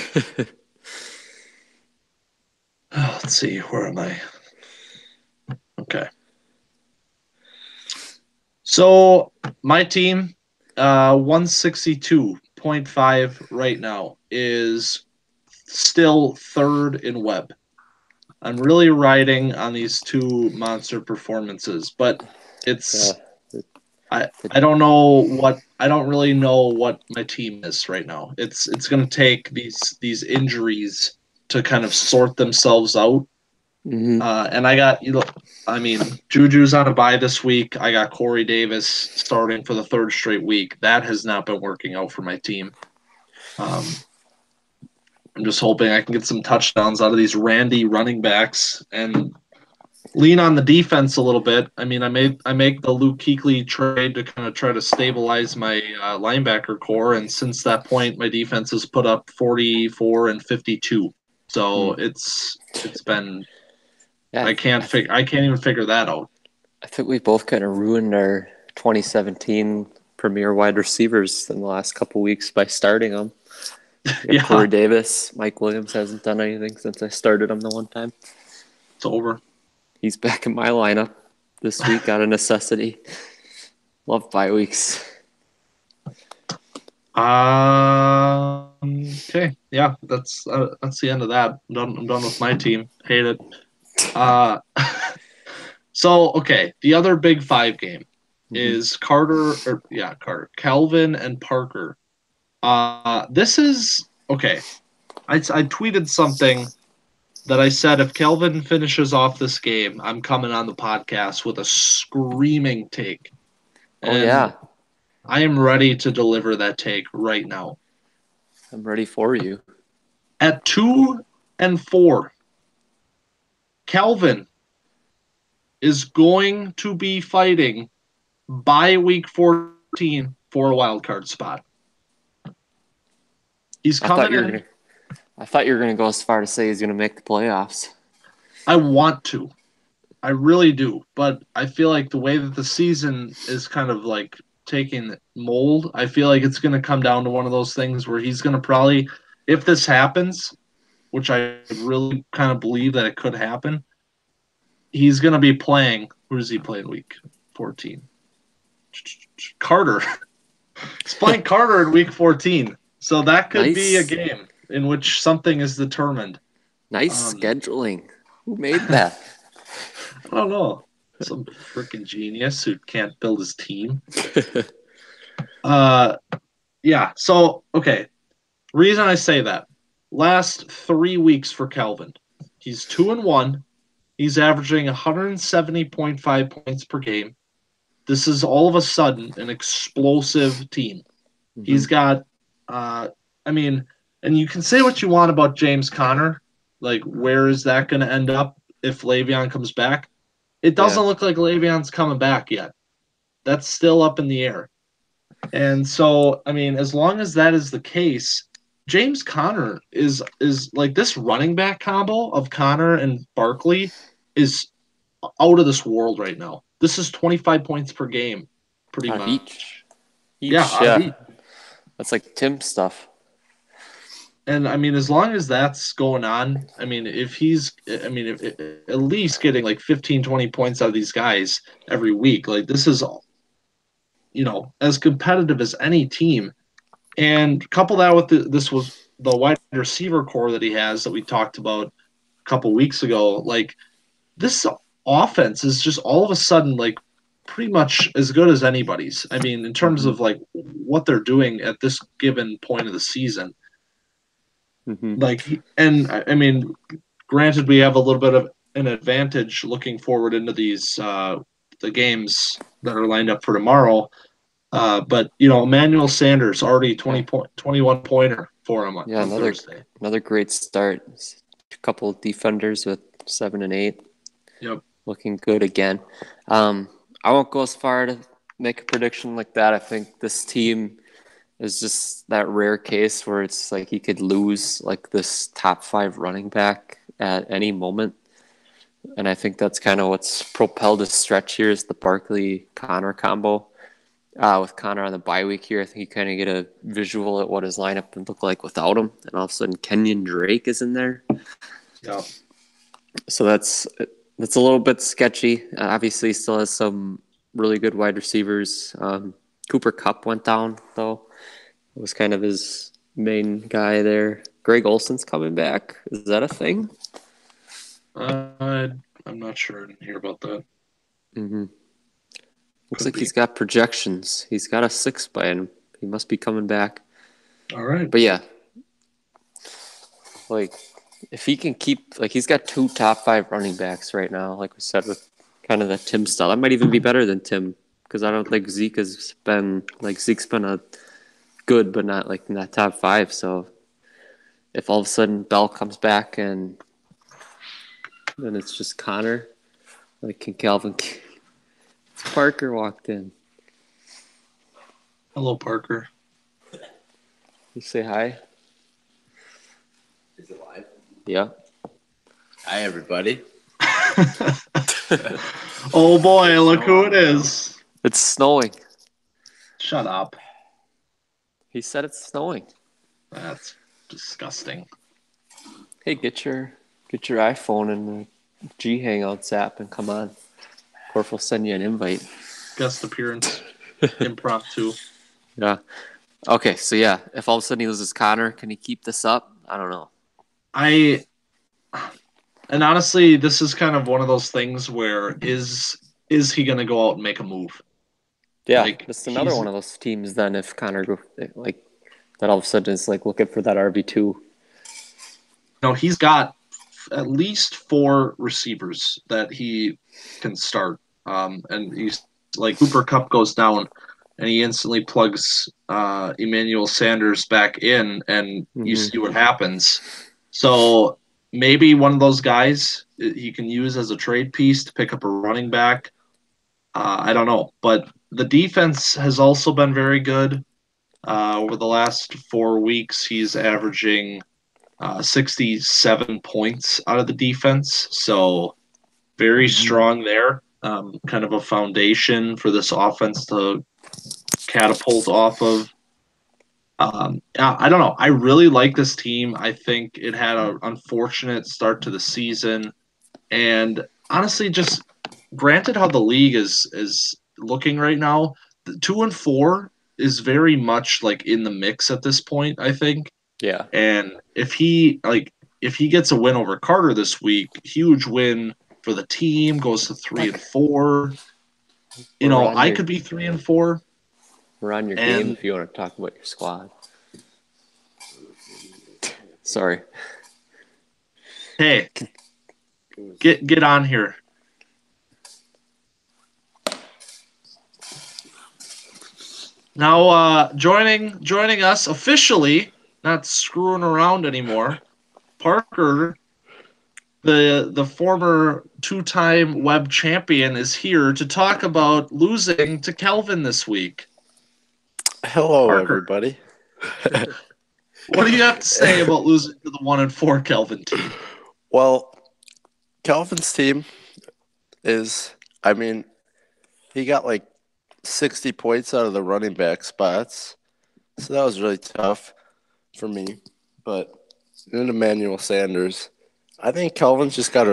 Let's see, where am I? Okay. So my team, 162.5 right now, is still third in web. I'm really riding on these two monster performances, but it's I don't really know what my team is right now. It's going to take these injuries to kind of sort themselves out. Mm-hmm. And I got Juju's on a bye this week. I got Corey Davis starting for the third straight week. That has not been working out for my team. I'm just hoping I can get some touchdowns out of these Randy running backs and lean on the defense a little bit. I mean, I make the Luke Kuechly trade to kind of try to stabilize my linebacker core, and since that point, my defense has put up 44 and 52. So it's been I can't even figure that out. I think we both kind of ruined our 2017 premier wide receivers in the last couple weeks by starting them. Yeah. Corey Davis, Mike Williams hasn't done anything since I started him the one time. It's over. He's back in my lineup this week out of necessity. Love bye weeks. Okay. Yeah, that's the end of that. I'm done with my team. Hate it. So okay, the other Big Five game is Calvin and Parker. This is okay. I tweeted something that I said if Kelvin finishes off this game, I'm coming on the podcast with a screaming take. And I am ready to deliver that take right now. I'm ready for you. At 2-4, Kelvin is going to be fighting by week 14 for a wild card spot. He's coming in. I thought you were going to go as far to say he's going to make the playoffs. I want to. I really do. But I feel like the way that the season is kind of taking mold, I feel like it's going to come down to one of those things where he's going to probably, if this happens, which I really kind of believe that it could happen, he's going to be playing. Who does he play in week 14? Carter. He's playing Carter in week 14. So that could be a game in which something is determined. Nice scheduling. Who made that? I don't know. Some freaking genius who can't build his team. Yeah. So, okay. Reason I say that. Last 3 weeks for Kelvin. He's 2-1. He's averaging 170.5 points per game. This is all of a sudden an explosive team. Mm-hmm. He's got, and you can say what you want about James Conner. Where is that going to end up if Le'Veon comes back? It doesn't look like Le'Veon's coming back yet. That's still up in the air. And so, as long as that is the case, James Conner is this running back combo of Conner and Barkley is out of this world right now. This is 25 points per game, pretty much. Each. Yeah. That's like Tim stuff. And as long as that's going on, if he's, if at least getting 15, 20 points out of these guys every week, this is, as competitive as any team. And couple that with this was the wide receiver core that he has that we talked about a couple weeks ago. This offense is just all of a sudden pretty much as good as anybody's. In terms of what they're doing at this given point of the season. Mm-hmm. Granted, we have a little bit of an advantage looking forward into these the games that are lined up for tomorrow. But Emmanuel Sanders already 21 pointer for him Yeah, on Thursday. another great start. A couple of defenders with 7 and 8. Yep. Looking good again. I won't go as far to make a prediction like that. I think this team is just that rare case where it's like you could lose like this top 5 running back at any moment. And I think that's kind of what's propelled this stretch here is the Barkley-Connor combo. With Connor on the bye week here, I think you kind of get a visual at what his lineup would look like without him. And all of a sudden, Kenyon Drake is in there. Yeah. So that's a little bit sketchy. Obviously, he still has some really good wide receivers. Cooper Kupp went down, though. It was kind of his main guy there. Greg Olson's coming back. Is that a thing? I'm not sure. I didn't hear about that. Mm-hmm. Looks like he's got projections. He's got a 6 by him. He must be coming back. All right. But yeah, like if he can keep, like he's got 2 top 5 running backs right now. Like we said, with kind of the Tim style, that might even be better than Tim because I don't think Zeke's been a good, but not like in that top 5. So if all of a sudden Bell comes back and then it's just Connor, like can Calvin? Parker walked in. Hello, Parker. You say hi. Is it live? Yeah. Hi, everybody. Oh boy, look who it is. It's snowing. Shut up. He said it's snowing. That's disgusting. Hey, get your iPhone and the G Hangouts app and come on. Corf will send you an invite. Guest appearance. Impromptu. Yeah. Okay, so yeah, if all of a sudden he loses Connor, can he keep this up? I don't know. And honestly, this is kind of one of those things where is he going to go out and make a move? Yeah, Like, it's another one of those teams then if Connor like that all of a sudden is like looking for that RB2. No, he's got at least 4 receivers that he can start. And he's like Cooper Kupp goes down and he instantly plugs Emmanuel Sanders back in and you see what happens. So maybe one of those guys he can use as a trade piece to pick up a running back. I don't know. But the defense has also been very good. Over the last 4 weeks, he's averaging 67 points out of the defense. So very strong there. Kind of a foundation for this offense to catapult off of. I don't know. I really like this team. I think it had an unfortunate start to the season. And honestly, just granted how the league is looking right now, 2-4 is very much like in the mix at this point, I think. Yeah. And if he gets a win over Carter this week, huge win for the team, goes to 3-4. I could be 3-4. We're on your game if you want to talk about your squad. Sorry. Hey, get on here. Now, joining us officially, not screwing around anymore, Parker, the former 2-time web champion, is here to talk about losing to Kelvin this week. Hello, Parker. everybody. What do you have to say about losing to the 1-4 Kelvin team? Well, Kelvin's team is, he got like 60 points out of the running back spots. So that was really tough for me. But then Emmanuel Sanders. I think Kelvin's just got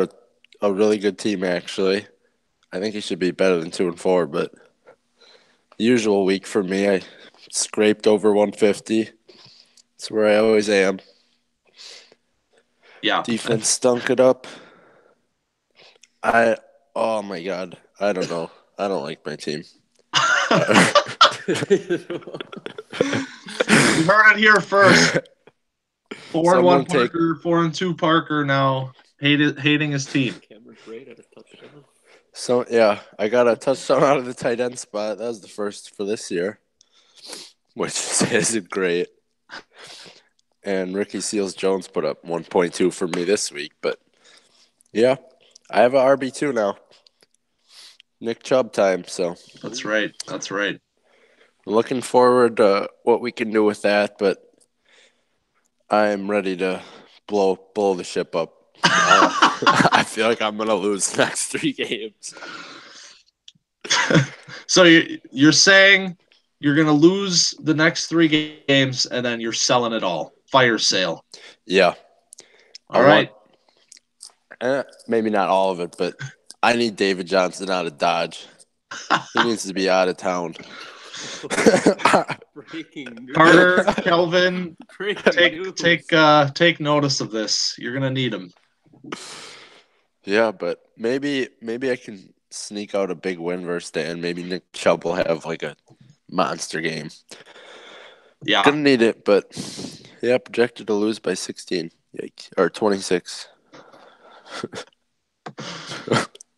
a really good team, actually. I think he should be better than 2-4, but usual week for me, I scraped over 150. That's where I always am. Yeah. Defense stunk it up. Oh my God. I don't know. I don't like my team. You heard it here first. 4-1 Parker, 4-2 Parker now hating his team. So yeah, I got a touchdown out of the tight end spot. That was the first for this year, which isn't great. and Ricky Seals Jones put up 1.2 for me this week. But yeah, I have a RB2 now. Nick Chubb time. So That's right. That's right. looking forward to what we can do with that. But I'm ready to blow the ship up. I feel like I'm gonna lose the next 3 games. So you're saying you're going to lose the next 3 games and then you're selling it all. Fire sale. Yeah. All right. Maybe not all of it, but I need David Johnson out of Dodge. He needs to be out of town. Breaking news. Carter, Kelvin, Breaking news. take notice of this. You're going to need him. Yeah, but maybe I can sneak out a big win versus Dan. Maybe Nick Chubb will have like a monster game. Yeah. Gonna need it, but yeah, projected to lose by 16. Or 26.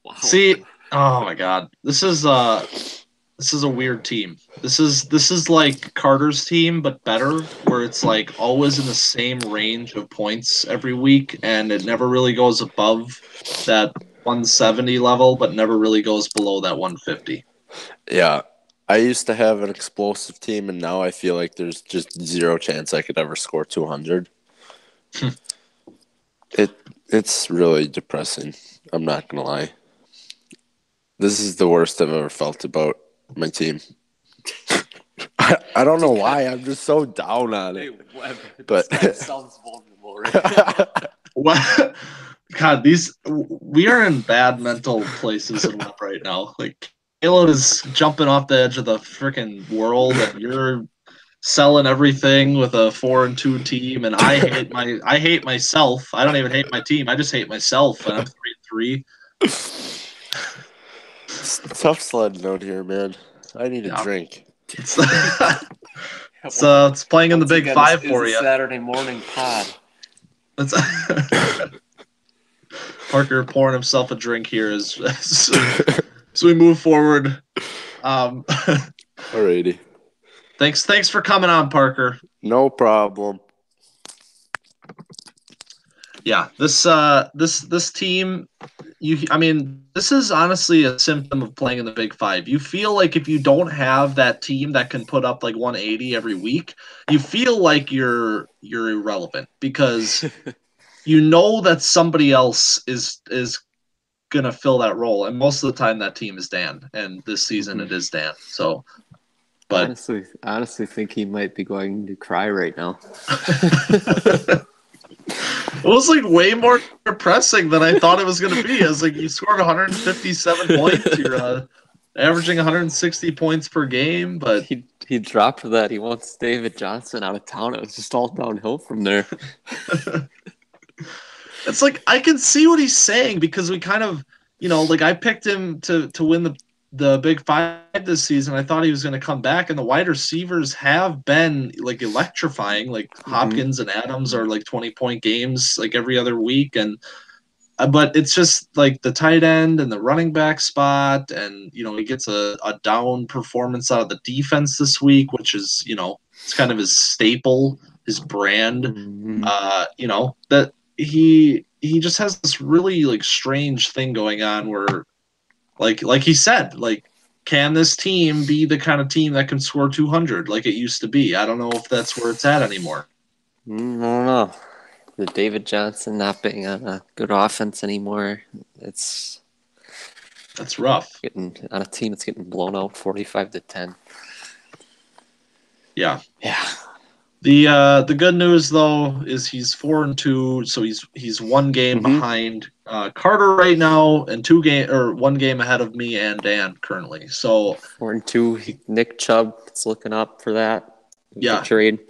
Wow. See, oh my God, this is a weird team. This is like Carter's team, but better, where it's like always in the same range of points every week, and it never really goes above that 170 level, but never really goes below that 150. Yeah. I used to have an explosive team, and now I feel like there's just zero chance I could ever score 200. It's really depressing. I'm not going to lie. This is the worst I've ever felt about my team. I don't know why. I'm just so down on Hey, it. Webb, But- this guy sounds vulnerable right now. What? God, we are in bad mental places in Web right now. Like Caleb is jumping off the edge of the freaking world, and you're selling everything with a 4-2 team, and I hate myself. I don't even hate my team. I just hate myself, and I'm 3-3. It's tough sledding out here, man. I need a Yeah. drink. It's playing in the Once Big again, Five this for is a you. Saturday morning pod. It's Parker pouring himself a drink here as we move forward. Alrighty. Thanks for coming on, Parker. No problem. Yeah, this team, this is honestly a symptom of playing in the Big Five. You feel like if you don't have that team that can put up like 180 every week, you feel like you're irrelevant because you know that somebody else is gonna fill that role, and most of the time that team is Dan, and this season it is Dan. So, but honestly think he might be going to cry right now. it was like way more depressing than I thought it was going to be. I was like, you scored 157 points. You're averaging 160 points per game, but He dropped that. He wants David Johnson out of town. It was just all downhill from there. it's like I can see what he's saying because we kind of, like I picked him to win the Big Five this season. I thought he was going to come back, and the wide receivers have been like electrifying. Like Hopkins and Adams are like 20-point games like every other week, and but it's just like the tight end and the running back spot, and he gets a down performance out of the defense this week, which is it's kind of his staple, his brand. Mhm. That he just has this really like strange thing going on where like he said, like, can this team be the kind of team that can score 200 like it used to be? I don't know if that's where it's at anymore. I don't know. The David Johnson not being on a good offense anymore. That's rough. getting on a team that's getting blown out 45-10. Yeah. Yeah. The good news though is he's 4-2, so he's one game behind Carter right now, and 1 game ahead of me and Dan currently. So 4-2. Nick Chubb is looking up for that. Yeah. The trade,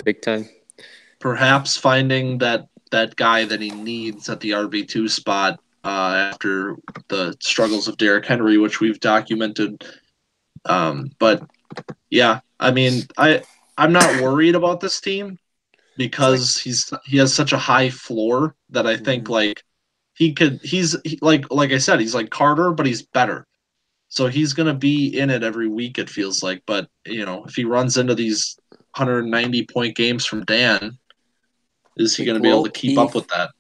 big time. perhaps finding that guy that he needs at the RB2 spot after the struggles of Derrick Henry, which we've documented. But yeah, I mean, I'm not worried about this team because he has such a high floor that I think like like I said, he's like Carter, but he's better. So he's gonna be in it every week, it feels like. But if he runs into these 190-point games from Dan, Is he Like going to be able to low-key- keep up with that?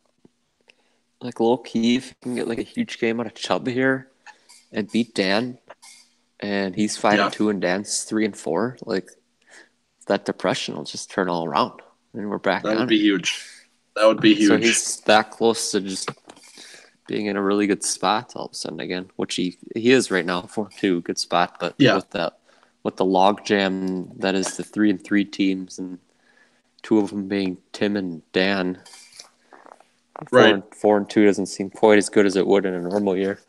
Like low key, if you can get like a huge game out of Chubb here and beat Dan, and he's 5-2 and Dan's 3-4, like that depression will just turn all around, and we're back That on would be it. huge. That would be huge. So he's that close to just being in a really good spot all of a sudden again, which he is right now, 4-2, good spot. But Yeah. with the log jam that is the 3-3 teams, and two of them being Tim and Dan, Right. 4-2 doesn't seem quite as good as it would in a normal year.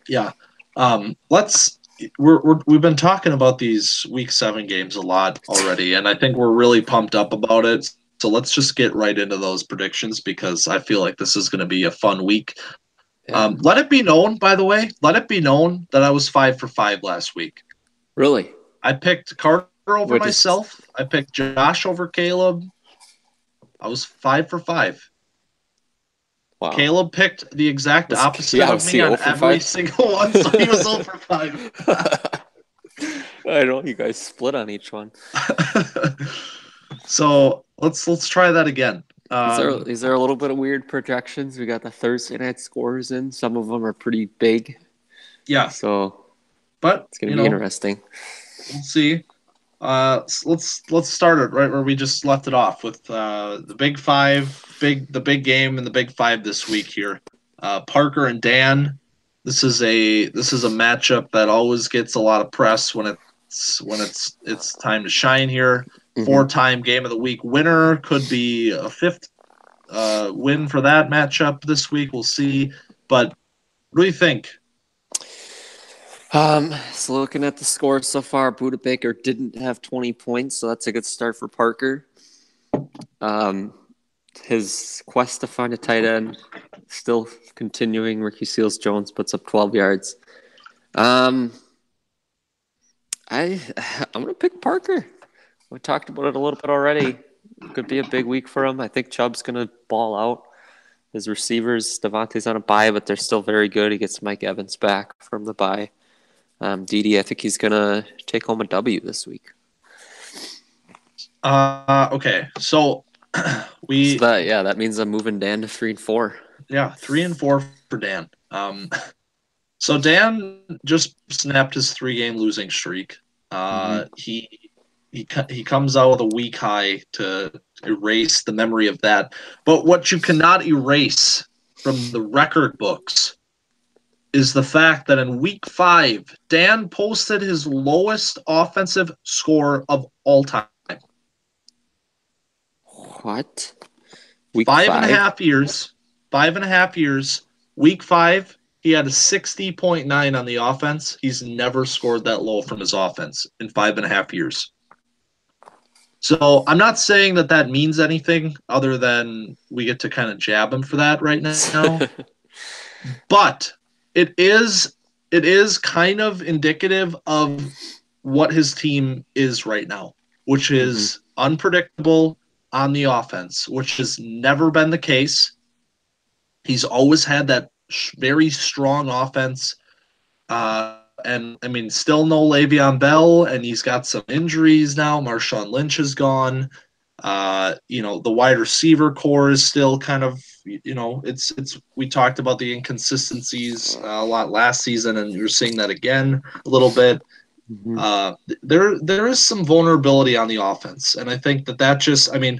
Yeah. We've been talking about these week 7 games a lot already, and I think we're really pumped up about it. So let's just get right into those predictions because I feel like this is going to be a fun week. Yeah. Let it be known, by the way, that I was 5 for 5 last week. Really? I picked Carter over Which is- myself. I picked Josh over Caleb. I was 5 for 5. Wow. Caleb picked the exact Was- opposite yeah, of was me he on 0 for every 5? single one, so he was 0 for 5. I know you guys split on each one. So let's try that again. Is there a little bit of weird projections? We got the Thursday night scores in. Some of them are pretty big, Yeah, so but it's gonna be interesting. we'll see. Let's start it right where we just left it off with the Big Five, the big game and the Big Five this week here. Parker and Dan. This is a matchup that always gets a lot of press when it's time to shine here. Mhm. 4-time game of the week winner could be a 5th win for that matchup this week. We'll see. But what do you think? So looking at the scores so far, Buda Baker didn't have 20 points, so that's a good start for Parker. His quest to find a tight end still continuing. Ricky Seals-Jones puts up 12 yards. I'm gonna pick Parker. We talked about it a little bit already. Could be a big week for him. I think Chubb's gonna ball out. His receivers, Devontae's on a bye, but they're still very good. He gets Mike Evans back from the bye. Dede, I think he's gonna take home a W this week. Okay, so That means I'm moving Dan to 3-4. Yeah, 3-4 for Dan. So Dan just snapped his 3-game losing streak. He comes out with a week high to erase the memory of that. But what you cannot erase from the record books is the fact that in week 5, Dan posted his lowest offensive score of all time. What? Week 5.5 years. 5.5 years. Week 5, he had a 60.9 on the offense. He's never scored that low from his offense in 5.5 years. So I'm not saying that means anything other than we get to kind of jab him for that right now. But it is kind of indicative of what his team is right now, which is unpredictable on the offense, which has never been the case. He's always had that very strong offense. And I mean, still no Le'Veon Bell, and he's got some injuries now. Marshawn Lynch is gone. The wide receiver core is still kind of, it's we talked about the inconsistencies a lot last season, and you're seeing that again a little bit. There is some vulnerability on the offense, and I think that just, I mean,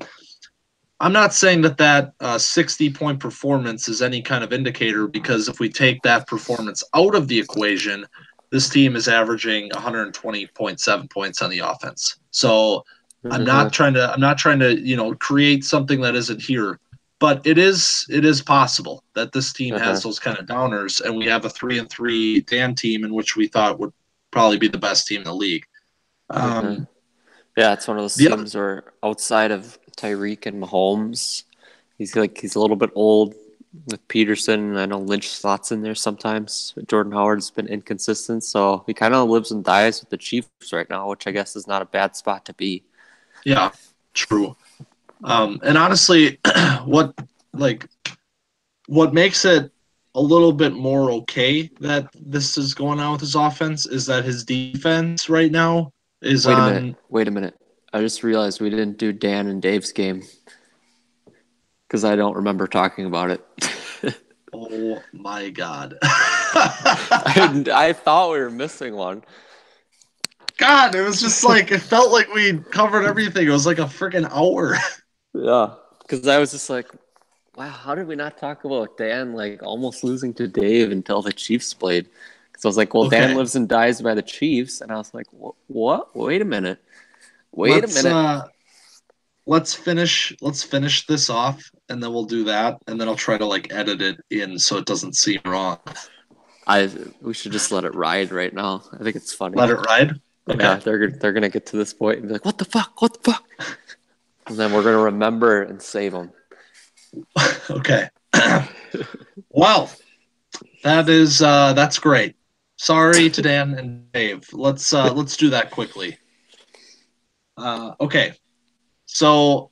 I'm not saying that 60-point performance is any kind of indicator, because if we take that performance out of the equation, this team is averaging 120.7 points on the offense. So I'm not trying to create something that isn't here, but it is possible that this team has those kind of downers, and we have a 3-3 Dan team in which we thought would probably be the best team in the league. Yeah, it's one of those teams where outside of Tyreek and Mahomes, he's a little bit old with Peterson. I know Lynch slots in there sometimes. Jordan Howard's been inconsistent, so he kind of lives and dies with the Chiefs right now, which I guess is not a bad spot to be. Yeah, true. And honestly, what makes it a little bit more okay that this is going on with his offense is that his defense right now is Wait a minute. I just realized we didn't do Dan and Dave's game. because I don't remember talking about it. Oh my God. I thought we were missing one. God, it was just like, it felt like we covered everything. It was like a freaking hour. Yeah, because I was just like, wow, how did we not talk about Dan like almost losing to Dave until the Chiefs played? Because I was like, well, Dan Okay. lives and dies by the Chiefs, and I was like, what? Wait a minute. Wait a minute. Let's finish this off and then we'll do that and then I'll try to like edit it in so it doesn't seem wrong. We should just let it ride right now. I think it's funny. Let it ride. Yeah, Okay. they're gonna get to this point and be like, what the fuck? What the fuck? And then we're gonna remember and save them. Okay. Well, that's great. Sorry to Dan and Dave. Let's do that quickly. Okay. So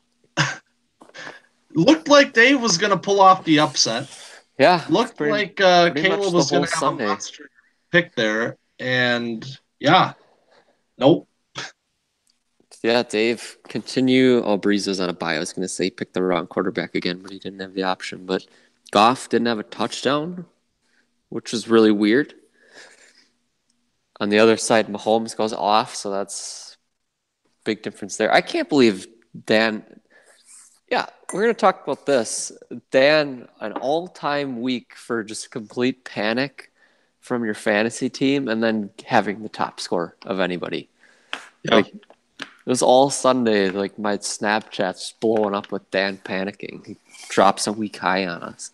looked like Dave was gonna pull off the upset. Yeah, Looked like pretty much Caleb the was whole gonna have Sunday. a monster pick there, and yeah, nope. Yeah, Dave, continue. Oh, Breeze was on a bye. I was going to say he picked the wrong quarterback again, but he didn't have the option. But Goff didn't have a touchdown, which is really weird. On the other side, Mahomes goes off, so that's a big difference there. I can't believe Dan. Yeah, we're going to talk about this. Dan, an all-time week for just complete panic from your fantasy team and then having the top score of anybody. Yeah. Like, it was all Sunday, like my Snapchat's blowing up with Dan panicking. He drops a week high on us.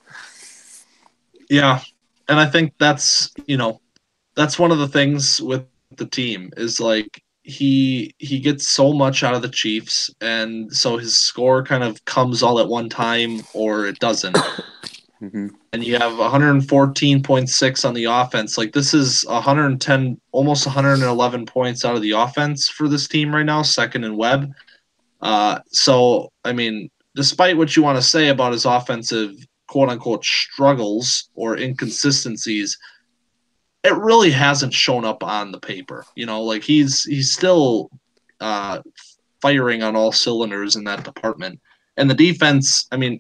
Yeah, and I think that's one of the things with the team is like he gets so much out of the Chiefs, and so his score kind of comes all at one time or it doesn't. Mm-hmm. And you have 114.6 on the offense. Like this is 110, almost 111 points out of the offense for this team right now, second in Webb. So I mean, despite what you want to say about his offensive quote unquote struggles or inconsistencies, it really hasn't shown up on the paper. Like he's still firing on all cylinders in that department. And the defense, I mean,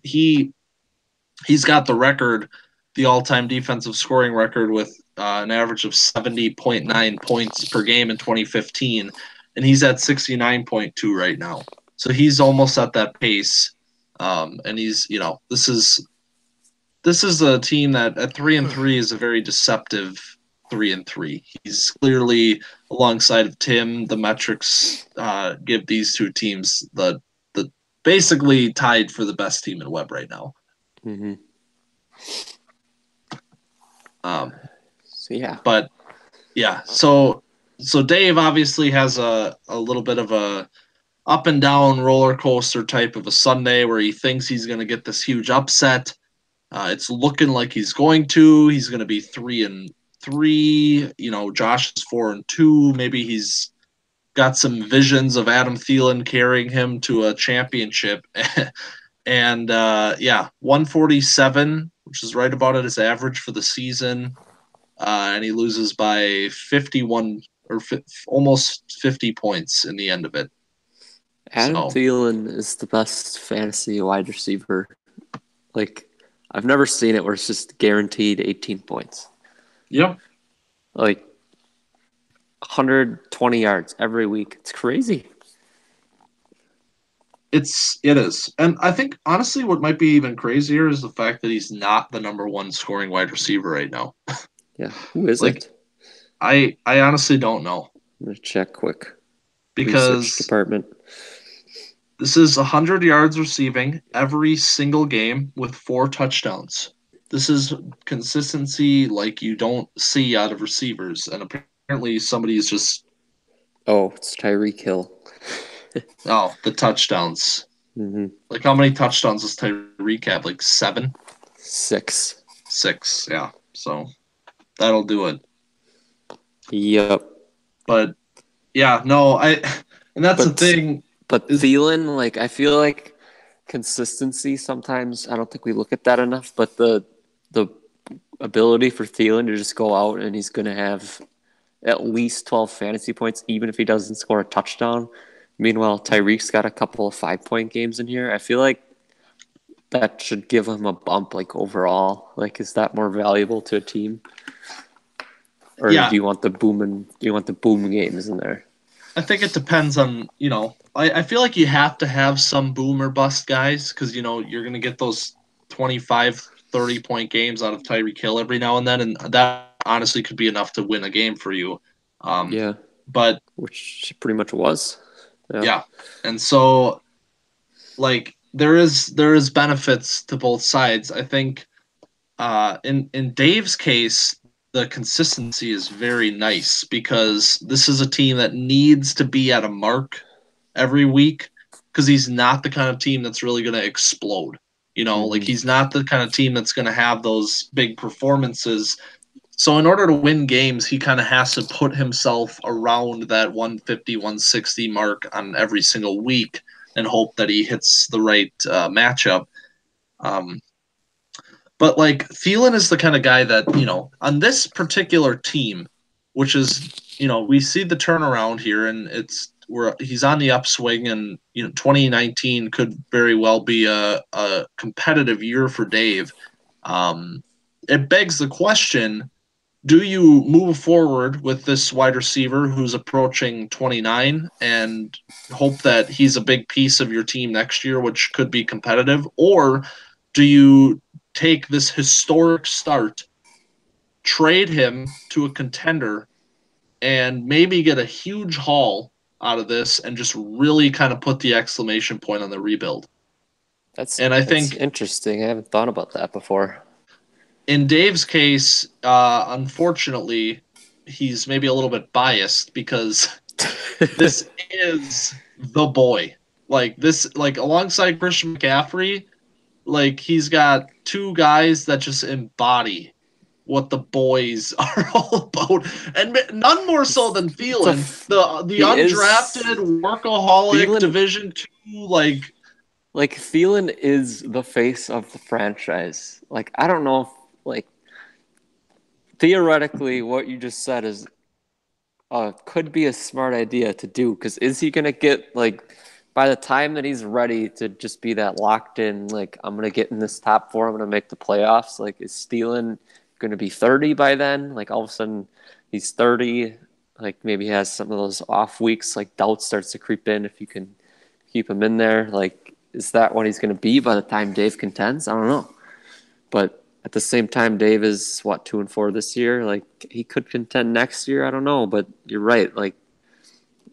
he's got the record, the all-time defensive scoring record with an average of 70.9 points per game in 2015, and he's at 69.2 right now. So he's almost at that pace. And he's, this is a team that at 3-3 is a very deceptive 3-3. He's clearly alongside of Tim. The metrics give these two teams the basically tied for the best team in Webb right now. Mm-hmm. So yeah, but yeah, so Dave obviously has a little bit of a up and down roller coaster type of a Sunday where he thinks he's going to get this huge upset. It's looking like he's going to. He's going to be 3-3. Josh is 4-2. Maybe he's got some visions of Adam Thielen carrying him to a championship. And 147, which is right about at his average for the season. And he loses by 51 or almost 50 points in the end of it. Adam Thielen is the best fantasy wide receiver. Like, I've never seen it where it's just guaranteed 18 points. Yep. Like, 120 yards every week. It's crazy. It is. And I think, honestly, what might be even crazier is the fact that he's not the number one scoring wide receiver right now. Yeah. Who is it? I honestly don't know. I'm going to check quick. Because Research department. This is 100 yards receiving every single game with 4 touchdowns. This is consistency like you don't see out of receivers. And apparently somebody's just... Oh, it's Tyreek Hill. Oh, the touchdowns. Mm-hmm. Like, how many touchdowns does Tyreek have? Like 7? 6. 6, yeah. So, that'll do it. Yep. But, yeah, no, and that's the thing. But Thielen, like, I feel like consistency sometimes, I don't think we look at that enough, but the ability for Thielen to just go out and he's going to have at least 12 fantasy points, even if he doesn't score a touchdown. Meanwhile, Tyreek's got a couple of 5-point games in here. I feel like that should give him a bump, like overall? Like, is that more valuable to a team, or Yeah. do you want the booming? Do you want the boom games in there? I think it depends on, I feel like you have to have some boom or bust guys because, you're going to get those 25, 30-point games out of Tyreek Hill every now and then, and that honestly could be enough to win a game for you. Yeah, But which pretty much was. yeah, and so like there is benefits to both sides. I think in Dave's case, the consistency is very nice because this is a team that needs to be at a mark every week because he's not the kind of team that's really going to explode. Like he's not the kind of team that's going to have those big performances. So in order to win games, he kind of has to put himself around that 150, 160 mark on every single week and hope that he hits the right matchup. Um, but like Thielen is the kind of guy that, on this particular team, which is, we see the turnaround here and he's on the upswing and 2019 could very well be a competitive year for Dave. It begs the question, do you move forward with this wide receiver who's approaching 29 and hope that he's a big piece of your team next year, which could be competitive? Or do you take this historic start, trade him to a contender, and maybe get a huge haul out of this and just really kind of put the exclamation point on the rebuild? I think interesting. I haven't thought about that before. In Dave's case, unfortunately, he's maybe a little bit biased because this is the boy. Like alongside Christian McCaffrey, like he's got two guys that just embody what the boys are all about, and none more so than Thielen, the undrafted workaholic Division II, like Thielen is the face of the franchise. Like I don't know if theoretically what you just said is could be a smart idea to do because is he gonna get by the time that he's ready to just be that locked in, I'm gonna get in this top four, I'm gonna make the playoffs, is Thielen going to be 30 by then? All of a sudden he's 30, maybe he has some of those off weeks, doubt starts to creep in if you can keep him in there. Is that what he's going to be by the time Dave contends? I don't know. But at the same time, Dave is 2-4 this year. He could contend next year. I don't know, but you're right.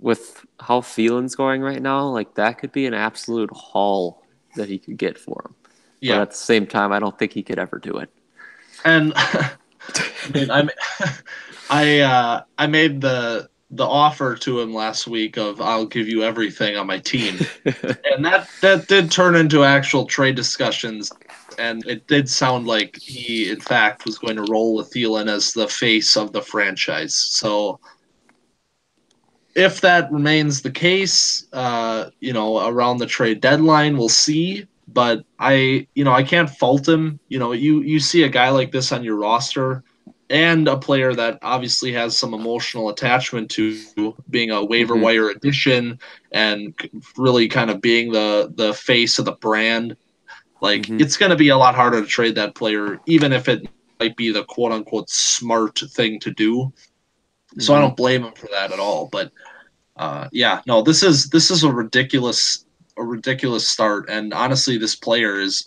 With how Thielen's going right now, that could be an absolute haul that he could get for him. Yeah. But at the same time, I don't think he could ever do it. And I made the offer to him last week of I'll give you everything on my team, and that did turn into actual trade discussions, and it did sound like he in fact was going to roll with Thielen as the face of the franchise. So if that remains the case, around the trade deadline, we'll see. But I can't fault him. You see a guy like this on your roster and a player that obviously has some emotional attachment to being a waiver wire addition and really kind of being the face of the brand. It's going to be a lot harder to trade that player, even if it might be the quote unquote smart thing to do. So I don't blame him for that at all. But this is a ridiculous start, and honestly this player is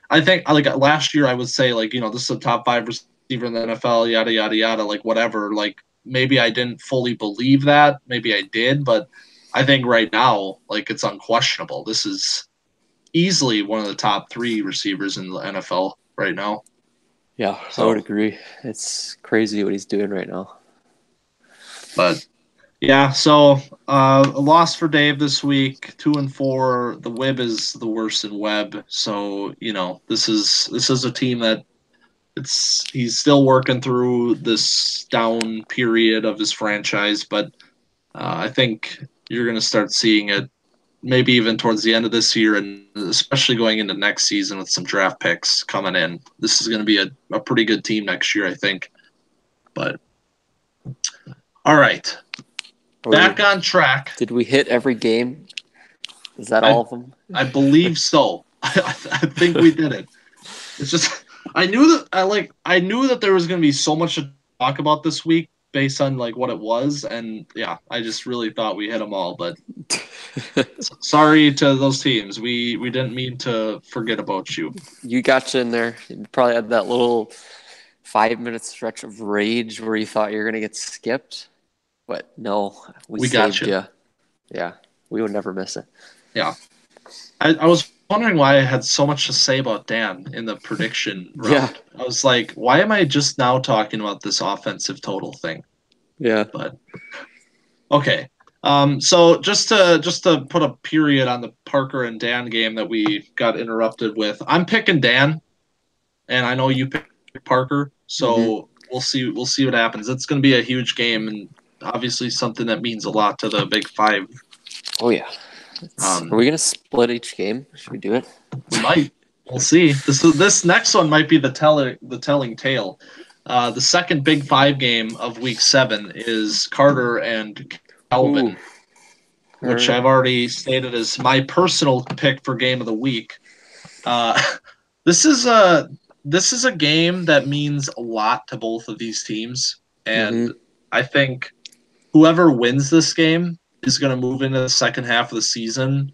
I think last year I would say this is a top 5 receiver in the NFL, yada yada yada, whatever, maybe I didn't fully believe that, maybe I did, but I think right now it's unquestionable. This is easily one of the top 3 receivers in the NFL right now. Yeah, I would agree. It's crazy what he's doing right now. But yeah, so a loss for Dave this week, 2-4. The WIB is the worst in Web, so this is a team that he's still working through this down period of his franchise, but I think you're going to start seeing it maybe even towards the end of this year, and especially going into next season with some draft picks coming in. This is going to be a pretty good team next year, I think. But all right. Back on track. Did we hit every game? Is that all of them? I believe so. I think we did it. It's just I knew that there was going to be so much to talk about this week based on like what it was, and yeah, I just really thought we hit them all. But sorry to those teams. We didn't mean to forget about you. You got you in there. You probably had that little 5-minute stretch of rage where you thought you were gonna get skipped, but no, we got saved you. you. Yeah, we would never miss it. Yeah, I was wondering why I had so much to say about Dan in the prediction round. Yeah. I was like, why am I just now talking about this offensive total thing? Yeah. But okay. So just to put a period on the Parker and Dan game that we got interrupted with, I'm picking Dan, and I know you picked Parker. So we'll see what happens. It's going to be a huge game, and obviously something that means a lot to the Big Five. Oh yeah. Are we gonna split each game? Should we do it? We might. We'll see. This next one might be the telling tale. The second Big Five game of Week 7 is Carter and Calvin, which I've already stated as my personal pick for game of the week. This is a game that means a lot to both of these teams, and I think whoever wins this game is going to move into the second half of the season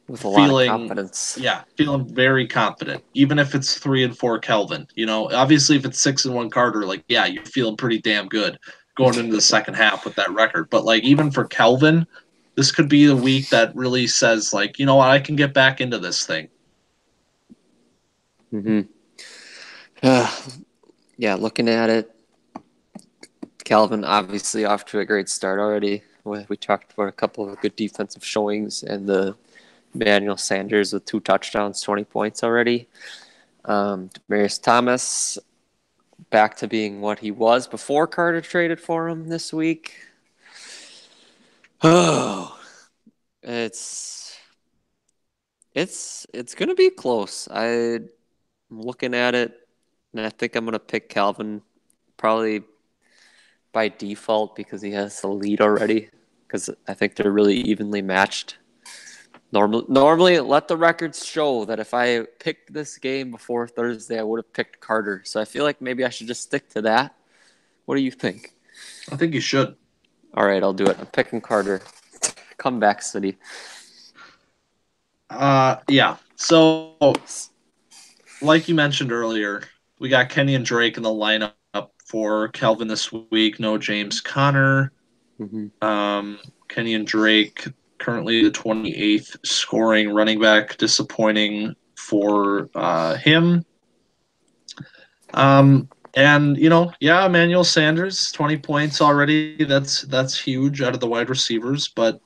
with a lot of confidence. Yeah, feeling very confident, even if it's 3-4 Kelvin. You know, obviously if it's 6-1 Carter, like yeah, you're feeling pretty damn good going into the second half with that record. But like even for Kelvin, this could be the week that really says like, you know what, I can get back into this thing. Yeah, looking at it, Calvin obviously off to a great start already. We talked about a couple of good defensive showings and the Emmanuel Sanders with 2 touchdowns, 20 points already. Demaryius Thomas back to being what he was before Carter traded for him this week. Oh, it's gonna be close. I'm looking at it, and I think I'm gonna pick Calvin probably by default because he has the lead already. Because I think they're really evenly matched. Normally, let the records show that if I picked this game before Thursday, I would have picked Carter. So I feel like maybe I should just stick to that. What do you think? I think you should. All right, I'll do it. I'm picking Carter. Comeback City. Yeah. So, like you mentioned earlier, we got Kenny and Drake in the lineup for Calvin this week. No James Conner. Kenny and Drake currently the 28th scoring running back. Disappointing for him. And you know, yeah, Emmanuel Sanders, 20 points already. That's huge out of the wide receivers. But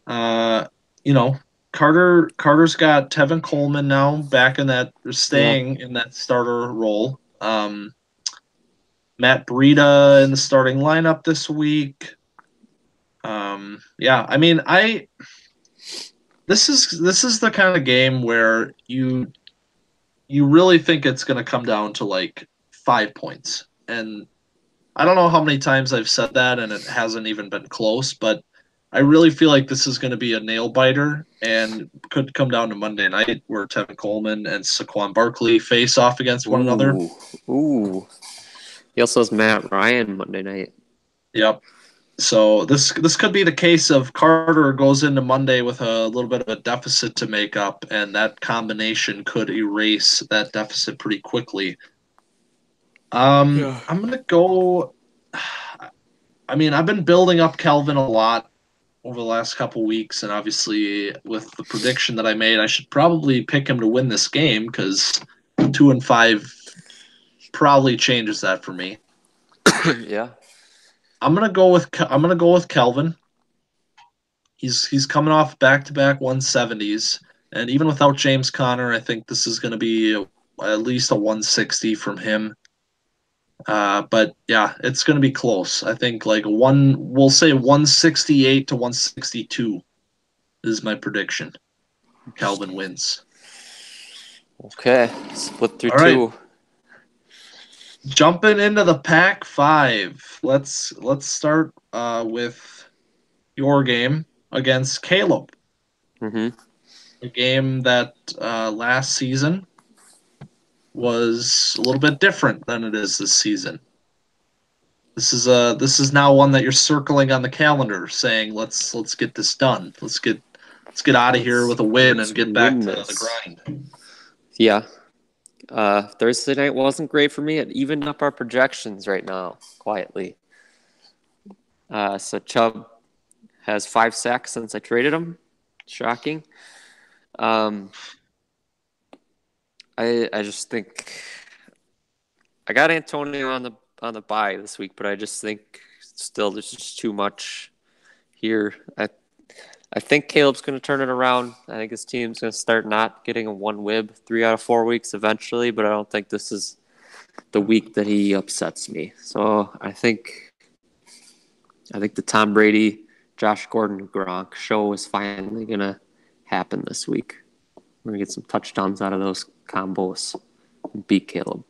you know, Carter's got Tevin Coleman now back in that, staying in that starter role. Matt Breida in the starting lineup this week. Yeah, I mean, this is the kind of game where you really think it's going to come down to like 5 points. And I don't know how many times I've said that and it hasn't even been close, but I really feel like this is going to be a nail biter and could come down to Monday night where Tevin Coleman and Saquon Barkley face off against one another. Ooh. He also has Matt Ryan Monday night. Yep. So this could be the case of Carter goes into Monday with a little bit of a deficit to make up, and that combination could erase that deficit pretty quickly. I'm gonna go. I mean, I've been building up Kelvin a lot over the last couple weeks, and obviously with the prediction that I made, I should probably pick him to win this game because 2-5 probably changes that for me. Yeah. I'm gonna go with Kelvin. He's coming off back-to-back 170s, and even without James Conner, I think this is going to be at least a 160 from him. But yeah, it's going to be close. I think like we'll say 168 to 162 is my prediction. Calvin wins. Okay, split through All right. 2. Jumping into the Pac 5. Let's start with your game against Caleb. a game that last season was a little bit different than it is this season. This is now one that you're circling on the calendar, saying let's get this done. Let's get out of here with a win and get back to the grind. Yeah. Thursday night wasn't great for me. It evened up our projections right now, quietly. So Chubb has 5 sacks since I traded him. Shocking. I just think I got Antonio on the bye this week, but I just think still there's just too much here. I think Caleb's going to turn it around. I think his team's going to start not getting a 1 WIB 3 out of 4 weeks eventually, but I don't think this is the week that he upsets me. So I think the Tom Brady, Josh Gordon, Gronk show is finally going to happen this week. We're going to get some touchdowns out of those combos and beat Caleb.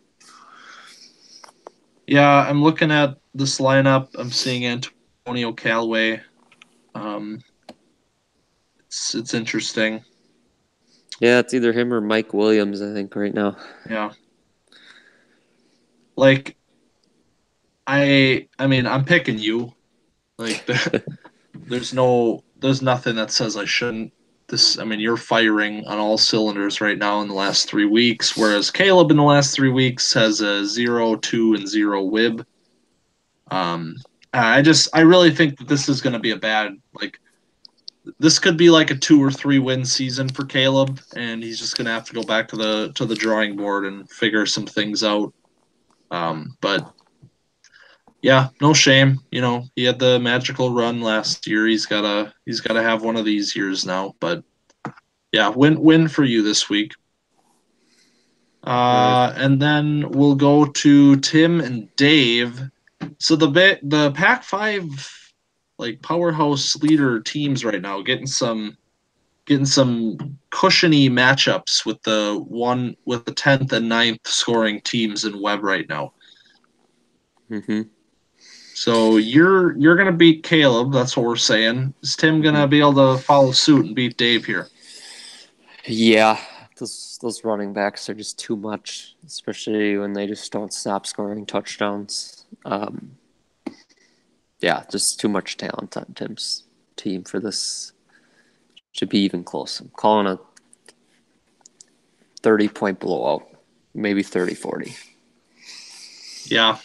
Yeah, I'm looking at this lineup. I'm seeing Antonio Callaway. It's interesting. Yeah, it's either him or Mike Williams, I think, right now. Yeah. Like, I mean, I'm picking you. Like, there's nothing that says I shouldn't. You're firing on all cylinders right now in the last 3 weeks, whereas Caleb in the last 3 weeks has a 0, 2, and 0 WIB. I really think that this is going to be this could be like a 2 or 3 win season for Caleb, and he's just going to have to go back to the drawing board and figure some things out. But yeah, no shame. He had the magical run last year. He's gotta have one of these years now. But yeah, win for you this week. And then we'll go to Tim and Dave. So the Pac-5 powerhouse leader teams right now getting some cushiony matchups with the 10th and 9th scoring teams in Web right now. Mm-hmm. So you're gonna beat Caleb. That's what we're saying. Is Tim gonna be able to follow suit and beat Dave here? Yeah, those running backs are just too much, especially when they just don't stop scoring touchdowns. Yeah, just too much talent on Tim's team for this to be even close. I'm calling a 30-point blowout, maybe 30-40. Yeah.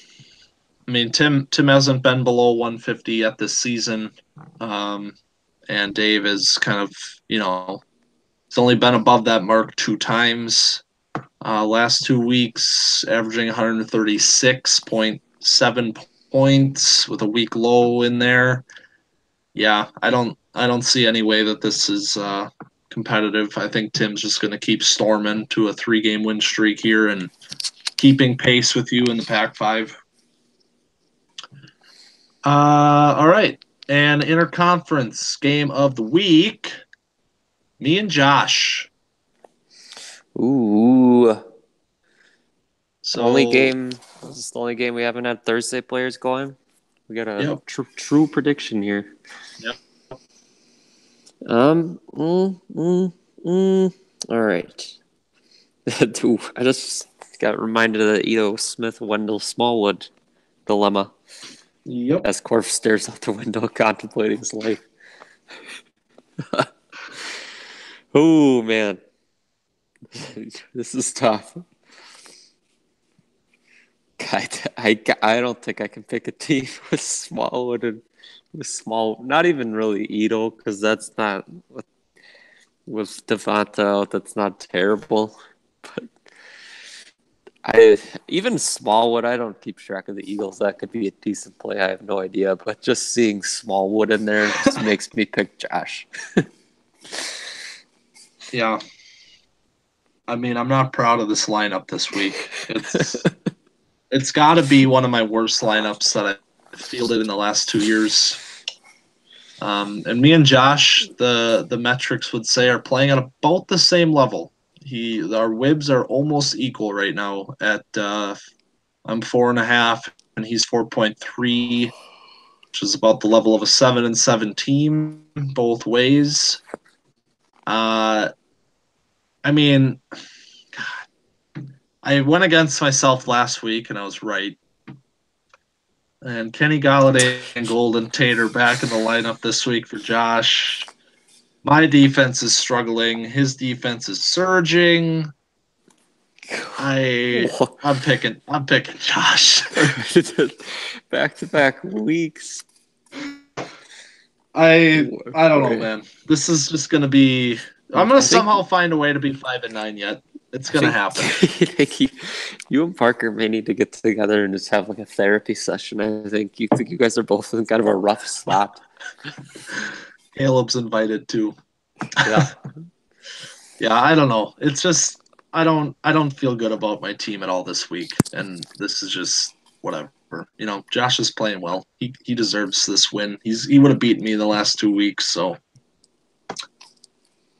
I mean, Tim hasn't been below 150 yet this season. And Dave is kind of, he's only been above that mark 2 times. Last 2 weeks, averaging 136.7 points with a week low in there. Yeah, I don't see any way that this is competitive. I think Tim's just going to keep storming to a 3-game win streak here and keeping pace with you in the Pac-5. All right. And interconference game of the week. Me and Josh. Ooh. So This is the only game we haven't had Thursday players going. We got a true prediction here. Yep. All right. Ooh, I just got reminded of the Ito Smith-Wendell Smallwood dilemma. Yep. As Corf stares out the window contemplating his life. Oh, man. This is tough. I don't think I can pick a team with Smallwood and not even really Ito, because that's not with Devonta out. That's not terrible, but even Smallwood. I don't keep track of the Eagles. That could be a decent play. I have no idea, but just seeing Smallwood in there just makes me pick Josh. Yeah. I mean, I'm not proud of this lineup this week. It's got to be one of my worst lineups that I fielded in the last 2 years. And me and Josh, the metrics would say, are playing at about the same level. Our WIBs are almost equal right now. At I'm 4.5 and he's 4.3, which is about the level of a 7-7 team both ways. I mean, I went against myself last week, and I was right. And Kenny Galladay and Golden Tate are back in the lineup this week for Josh. My defense is struggling. His defense is surging. I'm picking Josh. Back-to-back weeks. I don't know, man. This is just gonna be. I'm gonna somehow find a way to be 5-9 yet. It's gonna happen. You and Parker may need to get together and just have like a therapy session. I think you guys are both in kind of a rough spot. Caleb's invited too. Yeah. Yeah, I don't know. It's just I don't feel good about my team at all this week, and this is just whatever. You know, Josh is playing well. He deserves this win. He would have beaten me the last 2 weeks, so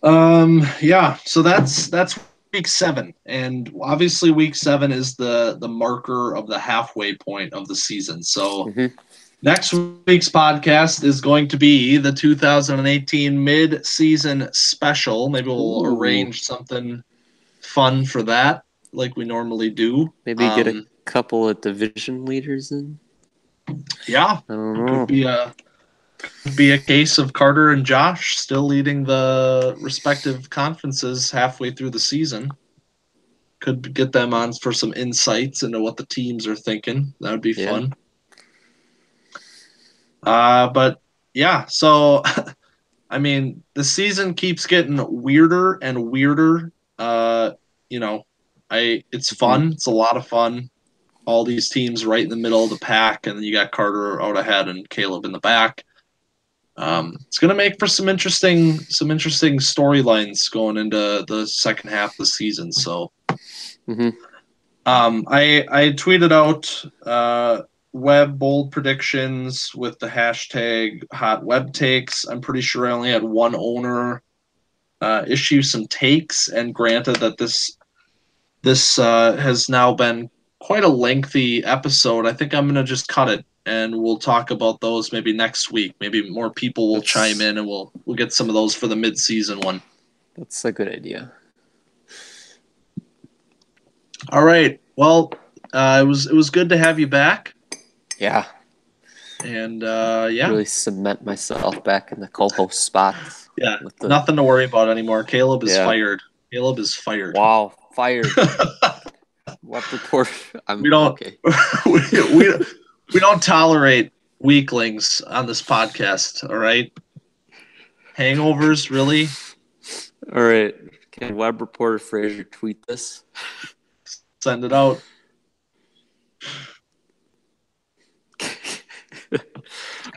yeah. So that's week 7, and obviously week 7 is the marker of the halfway point of the season. So next week's podcast is going to be the 2018 mid-season special. Maybe we'll arrange something fun for that, like we normally do. Maybe get a couple of division leaders in. Yeah, I don't know. Could be a case of Carter and Josh still leading the respective conferences halfway through the season. Could get them on for some insights into what the teams are thinking. That would be fun. But yeah, so I mean, the season keeps getting weirder and weirder. You know, it's fun. It's a lot of fun. All these teams right in the middle of the pack, and then you got Carter out ahead and Caleb in the back. It's going to make for some interesting storylines going into the second half of the season. So, I tweeted out web bold predictions with the hashtag hot web takes. I'm pretty sure I only had one owner issue some takes, and granted that this has now been quite a lengthy episode. I think I'm going to just cut it, and we'll talk about those maybe next week. Maybe more people will chime in, and we'll get some of those for the mid-season one. That's a good idea. All right. Well, it was good to have you back. Yeah. And yeah, really cement myself back in the co-host spot. Yeah, nothing to worry about anymore. Caleb is fired. Caleb is fired. Wow, fired. What report? We don't. Okay. we don't tolerate weaklings on this podcast. All right. Hangovers, really? All right. Can web reporter Fraser tweet this? Send it out.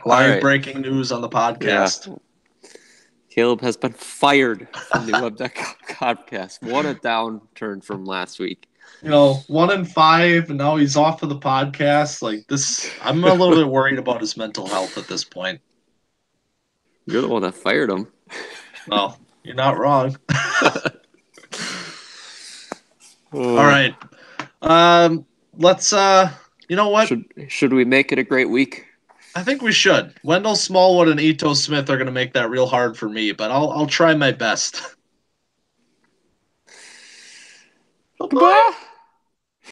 Live breaking news on the podcast. Yeah. Caleb has been fired from the Web Deck podcast. What a downturn from last week. You know, 1-5, and now he's off of the podcast. Like this, I'm a little bit worried about his mental health at this point. You're the one that fired him. Well, you're not wrong. All right. Let's. You know what? Should we make it a great week? I think we should. Wendell Smallwood and Ito Smith are going to make that real hard for me, but I'll try my best. Goodbye.